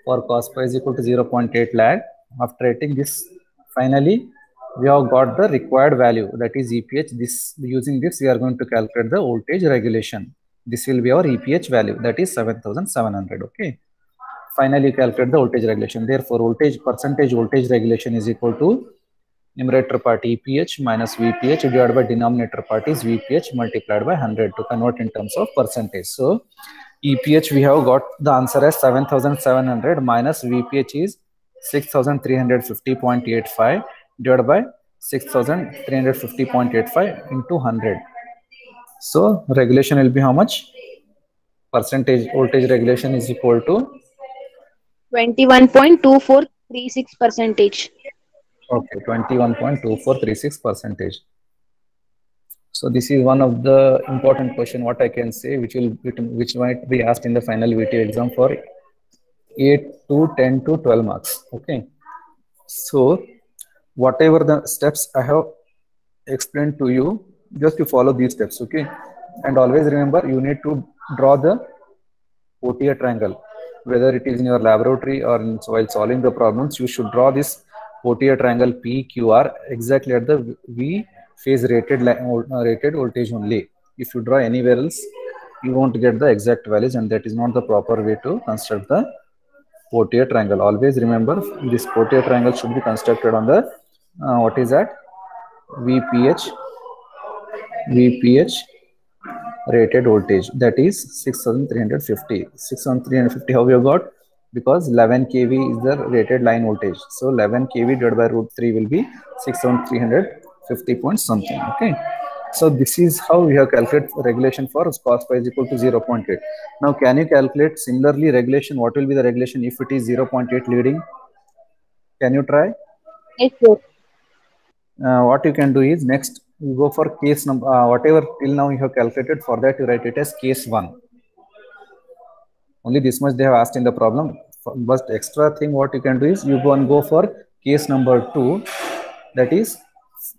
for cos pi is equal to 0.8 lag. After writing this, finally we have got the required value, that is EPH. This using this we are going to calculate the voltage regulation. This will be our EPH value, that is 7,700. Okay. Finally calculate the voltage regulation. Therefore, percentage voltage regulation is equal to numerator part EPH minus VPH divided by denominator part is VPH multiplied by 100 to convert in terms of percentage. So EPH we have got the answer as 7,700 minus VPH is 6,350.85 divided by 6,350.85 into 100. So regulation will be how much? Percentage voltage regulation is equal to 21.2436%. Okay, 21.2436%. So this is one of the important question what I can say, which might be asked in the final VT exam for 8 to 10 to 12 marks. Okay. So whatever the steps I have explained to you, just to follow these steps. Okay. And always remember, you need to draw the Portier triangle. Whether it is in your laboratory or while solving the problems, you should draw this Portier triangle PQR exactly at the V phase rated voltage only. If you draw anywhere else, you won't get the exact values, and that is not the proper way to construct the Portier triangle. Always remember, this Portier triangle should be constructed on the what is that? VPH rated voltage, that is 6350. 6350 how we have got? Because 11 kV is the rated line voltage, so 11 kV divided by root 3 will be 6350 point something. Okay, so this is how we have calculated regulation for cos pi is equal to 0.8. Now can you calculate similarly regulation? What will be the regulation if it is 0.8 leading? Can you try? Yes, sir. What you can do is, next you go for case number, whatever till now you have calculated, for that you write it as case 1. Only this much they have asked in the problem. But extra thing what you can do is, you go and go for case number 2, that is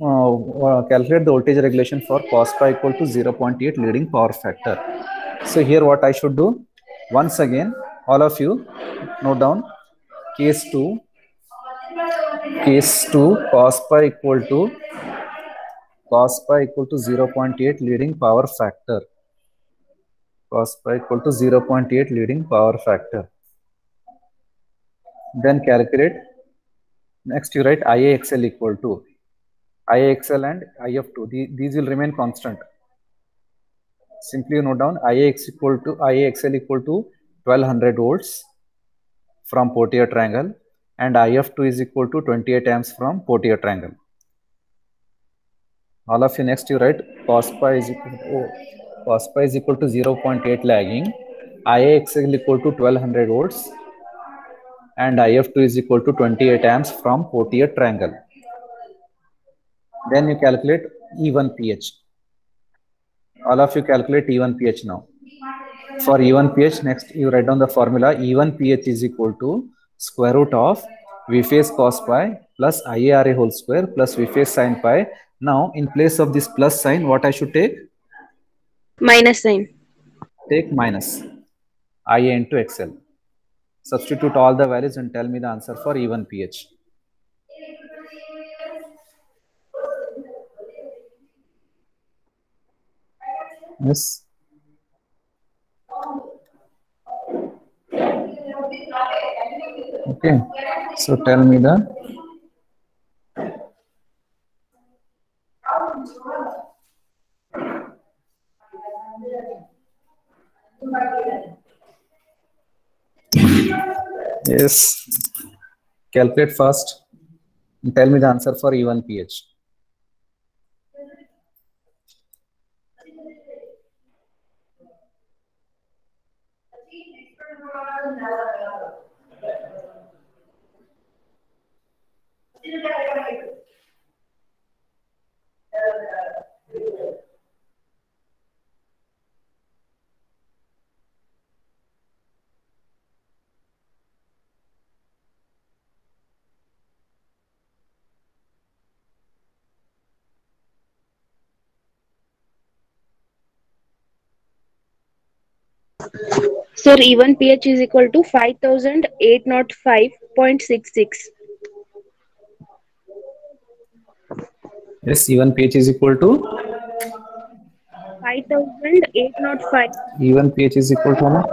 calculate the voltage regulation for cos pi equal to 0.8 leading power factor. So here what I should do, once again all of you note down case 2 cos pi equal to 0.8 leading power factor. Cos pi equal to 0.8 leading power factor. Then calculate. Next you write IAXL equal to IAXL and IF2. These will remain constant. Simply note down IAXL equal to 1200 volts from Portier triangle, and IF2 is equal to 28 amps from Portier triangle. All of you, next you write cos pi is equal to 0.8 lagging, IAXL equal to 1200 volts, and IF2 is equal to 28 amps from Portier triangle. Then you calculate E1 pH. All of you calculate E1 pH now. For E1 pH, next you write down the formula. E1 pH is equal to square root of V phase cos pi plus IARA whole square plus V phase sin pi. Now in place of this plus sign, what I should take? Minus sign. Take minus IA into XL. Substitute all the values and tell me the answer for E1 pH. Yes. Okay, so tell me the yes, calculate fast and tell me the answer for E1 pH. Sir, E1 pH is equal to 5805.66. Yes, E1 pH is equal to 5805. E1 pH is equal to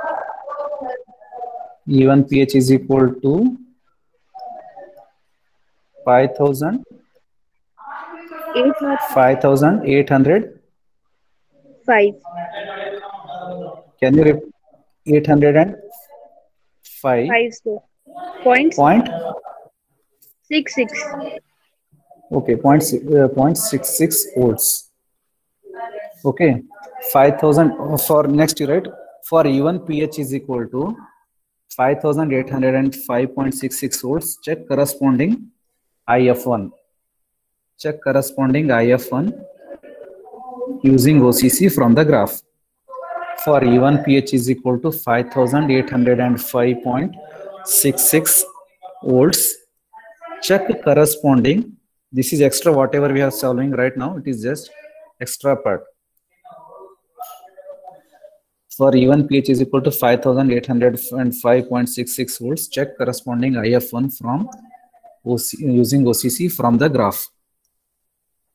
E1 pH is equal to 5800. 5. Can you repeat? 805. 5, sir. Point Point. 66. Okay, 0.66 volts. Okay, 5000 for next you write for E1 pH is equal to 5805.66 volts. Check corresponding IF1. Check corresponding IF1 using OCC from the graph. For E1 pH is equal to 5805.66 volts. Check corresponding. This is extra whatever we are solving right now. It is just extra part. For E1 pH is equal to 5805.66 volts. Check corresponding IF1 from using OCC from the graph.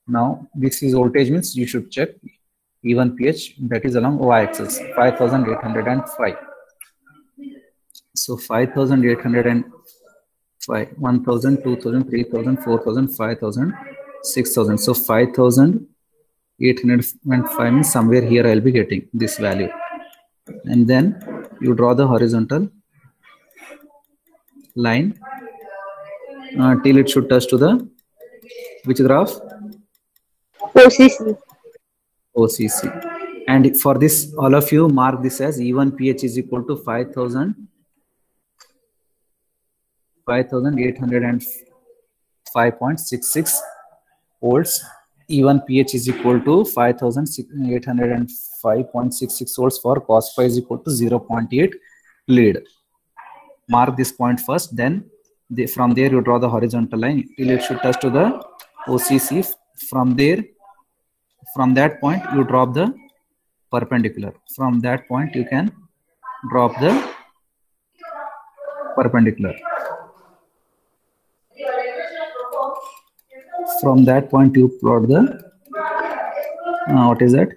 Now this is voltage, means you should check even pH, that is along y-axis, 5805. So 5805, 1000, 2000, 3000, 4000, 5000, 6000. So 5805 means somewhere here I'll be getting this value. And then you draw the horizontal line till it should touch to the which graph? OCC. OCC. And for this, all of you mark this as E1 pH is equal to 5805.66 volts. E1 pH is equal to 5805.66 volts for cos phi is equal to 0.8 lead. Mark this point first, then from there you draw the horizontal line till it should touch to the OCC. From there, from that point you drop the perpendicular. From that point you can drop the perpendicular. From that point you plot the what is that,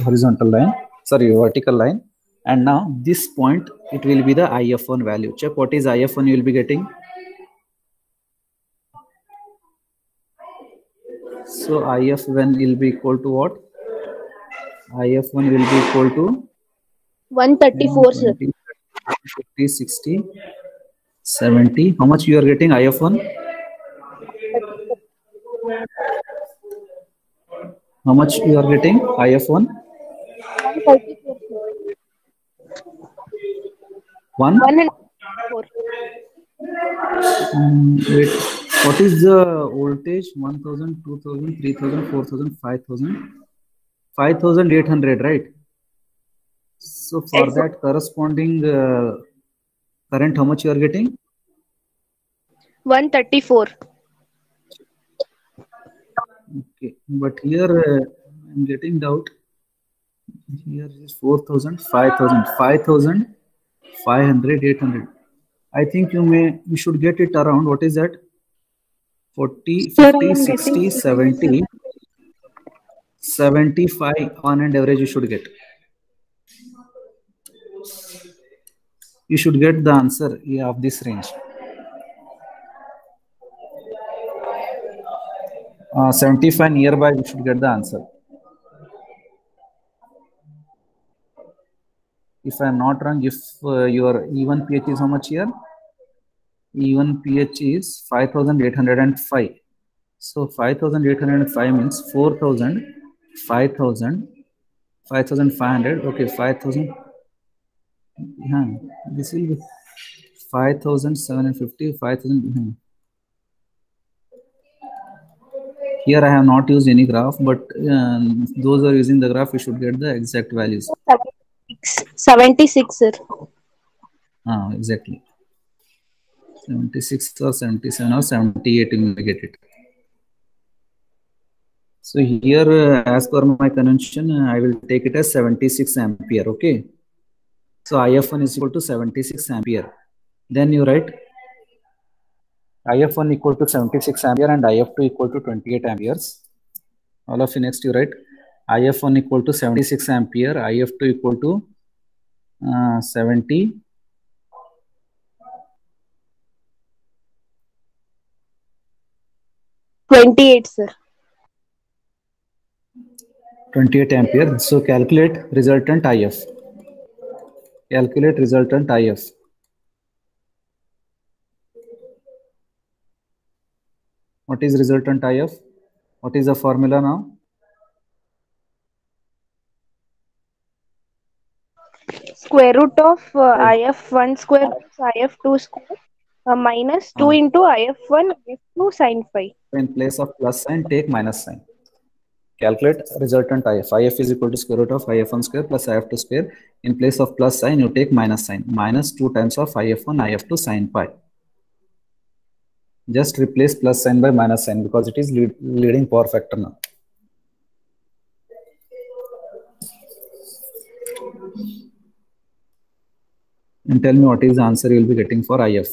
horizontal line, sorry, vertical line. And now this point, it will be the IF1 value. Check what is IF1 you will be getting. So IF1 will be equal to what? IF1 will be equal to 134, sir. 50, 60, 70. How much you are getting IF1? How much you are getting IF1? 134, sir. 104. Wait, what is the voltage? 1000, 2000, 3000, 4000, 5000, 5800, right? So for Yes, that corresponding current, how much you are getting? 134. Okay, but here I'm getting doubt. Here is 4000, 5000, 5000, 500, 800. I think you should get it around, what is that? 40, 50, 60, 70, 75 on an average you should get. You should get the answer of this range. 75 nearby, you should get the answer. If I am not wrong, if your E1 pH is how much here? E1 pH is 5805. So 5805 means 4000, 5000, 5500. Okay, 5000. Yeah, this will be 5750, 5000. Here I have not used any graph, but those who are using the graph, you should get the exact values. 76, sir. Exactly. 76 or 77 or 78, you may get it. So here, as per my convention, I will take it as 76 ampere. Okay. So IF1 is equal to 76 ampere. Then you write IF1 equal to 76 ampere and IF2 equal to 28 amperes. All of you next you write IF1 equal to 76 ampere, IF2 equal to 70. 28, sir. 28 ampere. So calculate resultant IF. Calculate resultant IF. What is resultant IF? What is the formula now? Square root of IF1 square plus IF2 square minus 2 into IF1 IF2 sin phi. In place of plus sign, take minus sign. Calculate resultant IF. IF is equal to square root of IF1 square plus IF2 square. In place of plus sign, you take minus sign. Minus 2 times of IF1 IF2 sin pi. Just replace plus sign by minus sign because it is leading power factor now. And tell me what is the answer you will be getting for IF.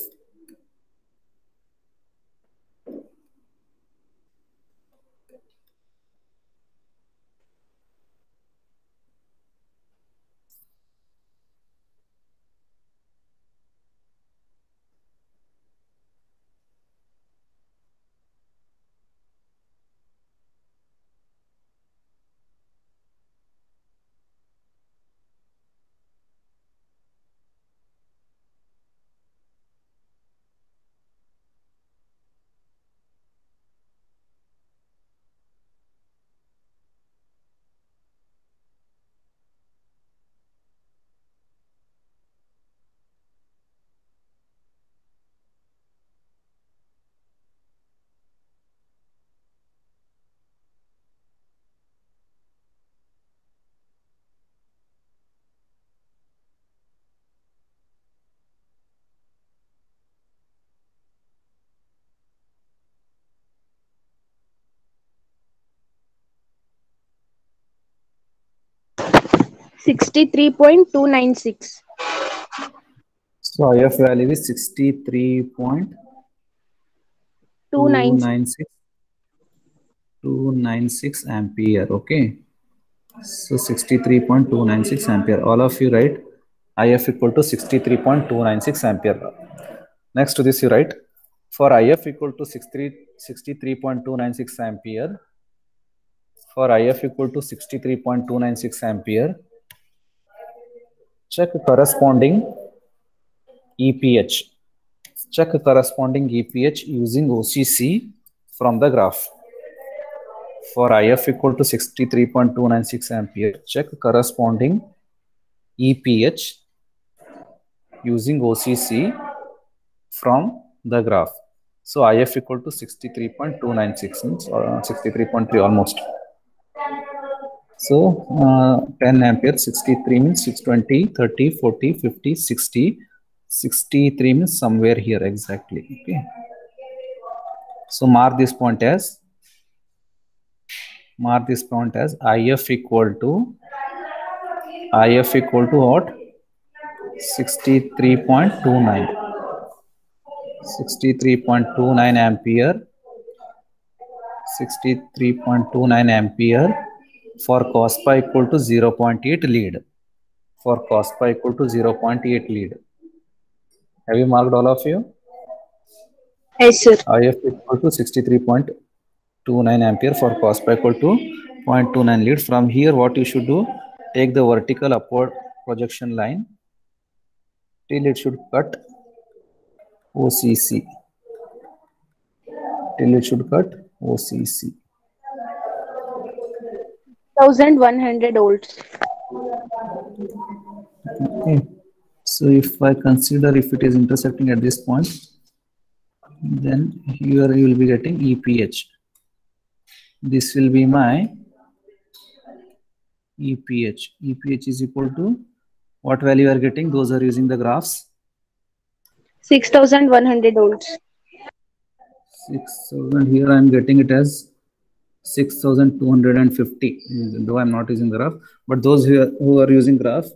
63.296. So IF value is 63.296 ampere. Okay. So 63.296 ampere. All of you write IF equal to 63.296 ampere. Next to this you write for IF equal to 63.296 ampere. For IF equal to 63.296 ampere, check corresponding EPH. Check corresponding EPH using OCC from the graph. For IF equal to 63.296 ampere, check corresponding EPH using OCC from the graph. So IF equal to 63.296 means 63.3 almost. So 10 ampere, 63 means 620, 30, 40, 50, 60. 63 means somewhere here exactly. Okay. So mark this point as IF equal to what? 63.29. 63.29 ampere. 63.29 ampere for cos pi equal to 0.8 lead. For cos pi equal to 0.8 lead. Have you marked all of you? Yes, sir. IF equal to 63.29 ampere for cos pi equal to 0.29 lead. From here, what you should do? Take the vertical upward projection line till it should cut OCC. Till it should cut OCC. 1100 volts. Okay. So if I consider if it is intersecting at this point, then here you will be getting EPH. This will be my EPH. EPH is equal to what value you are getting? Those are using the graphs. 6100 volts. 6000. Here I am getting it as 6250. Though I am not using graph, but those who are using graph,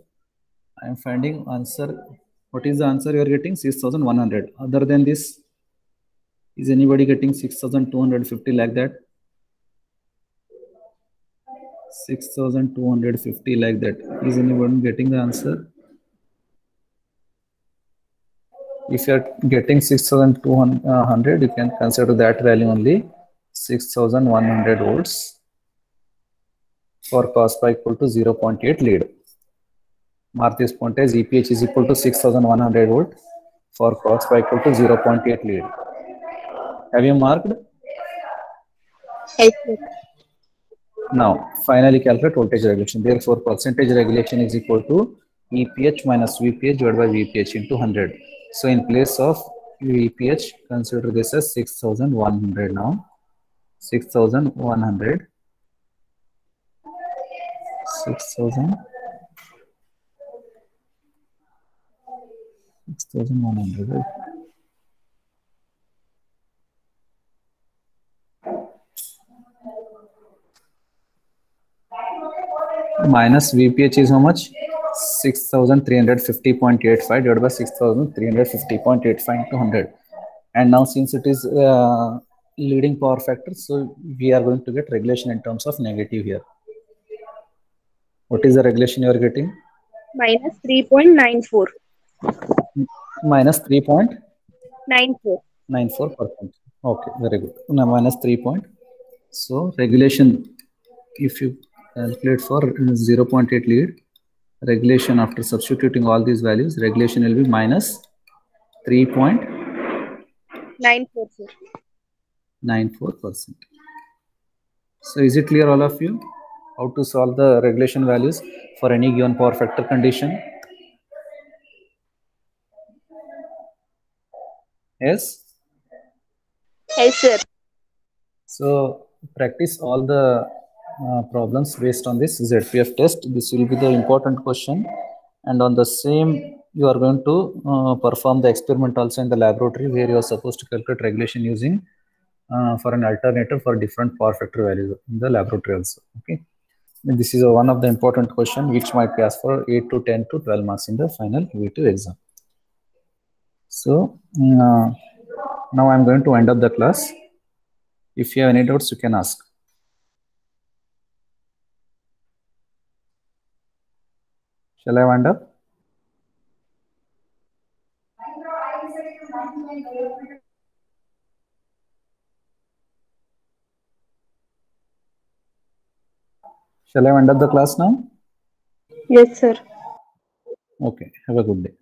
I am finding answer. What is the answer you are getting? 6100. Other than this, is anybody getting 6250 like that? 6250 like that. Is anyone getting the answer? If you are getting 6200, you can consider that value only 6100 volts for cos pi equal to 0.8 lead. Mark this point as EPH is equal to 6100 volt for cos pi equal to 0.8 lead. Have you marked? Yes, sir. Now, finally calculate voltage regulation. Therefore, percentage regulation is equal to EPH minus VPH divided by VPH into 100. So, in place of VPH, consider this as 6100 now. 6100. 6100, right? Minus VPH is how much? 6350.85 divided by 6350.85 into 100. And now since it is leading power factor, so we are going to get regulation in terms of negative here. What is the regulation you are getting? Minus 3.94. Minus 3.94%. 94. Okay, very good. Now minus 3 point. So regulation, if you calculate for 0.8 lead, regulation after substituting all these values, regulation will be minus 3.94%. So is it clear all of you how to solve the regulation values for any given power factor condition? Yes? Yes, sir. So practice all the problems based on this ZPF test. This will be the important question, and on the same you are going to perform the experiment also in the laboratory where you are supposed to calculate regulation using for an alternator for different power factor values in the laboratory also. Okay. This is one of the important question which might be asked for 8 to 10 to 12 marks in the final V2 exam. So now I'm going to end up the class. If you have any doubts, you can ask. Shall I wind up? Shall I wind up the class now? Yes, sir. Okay. Have a good day.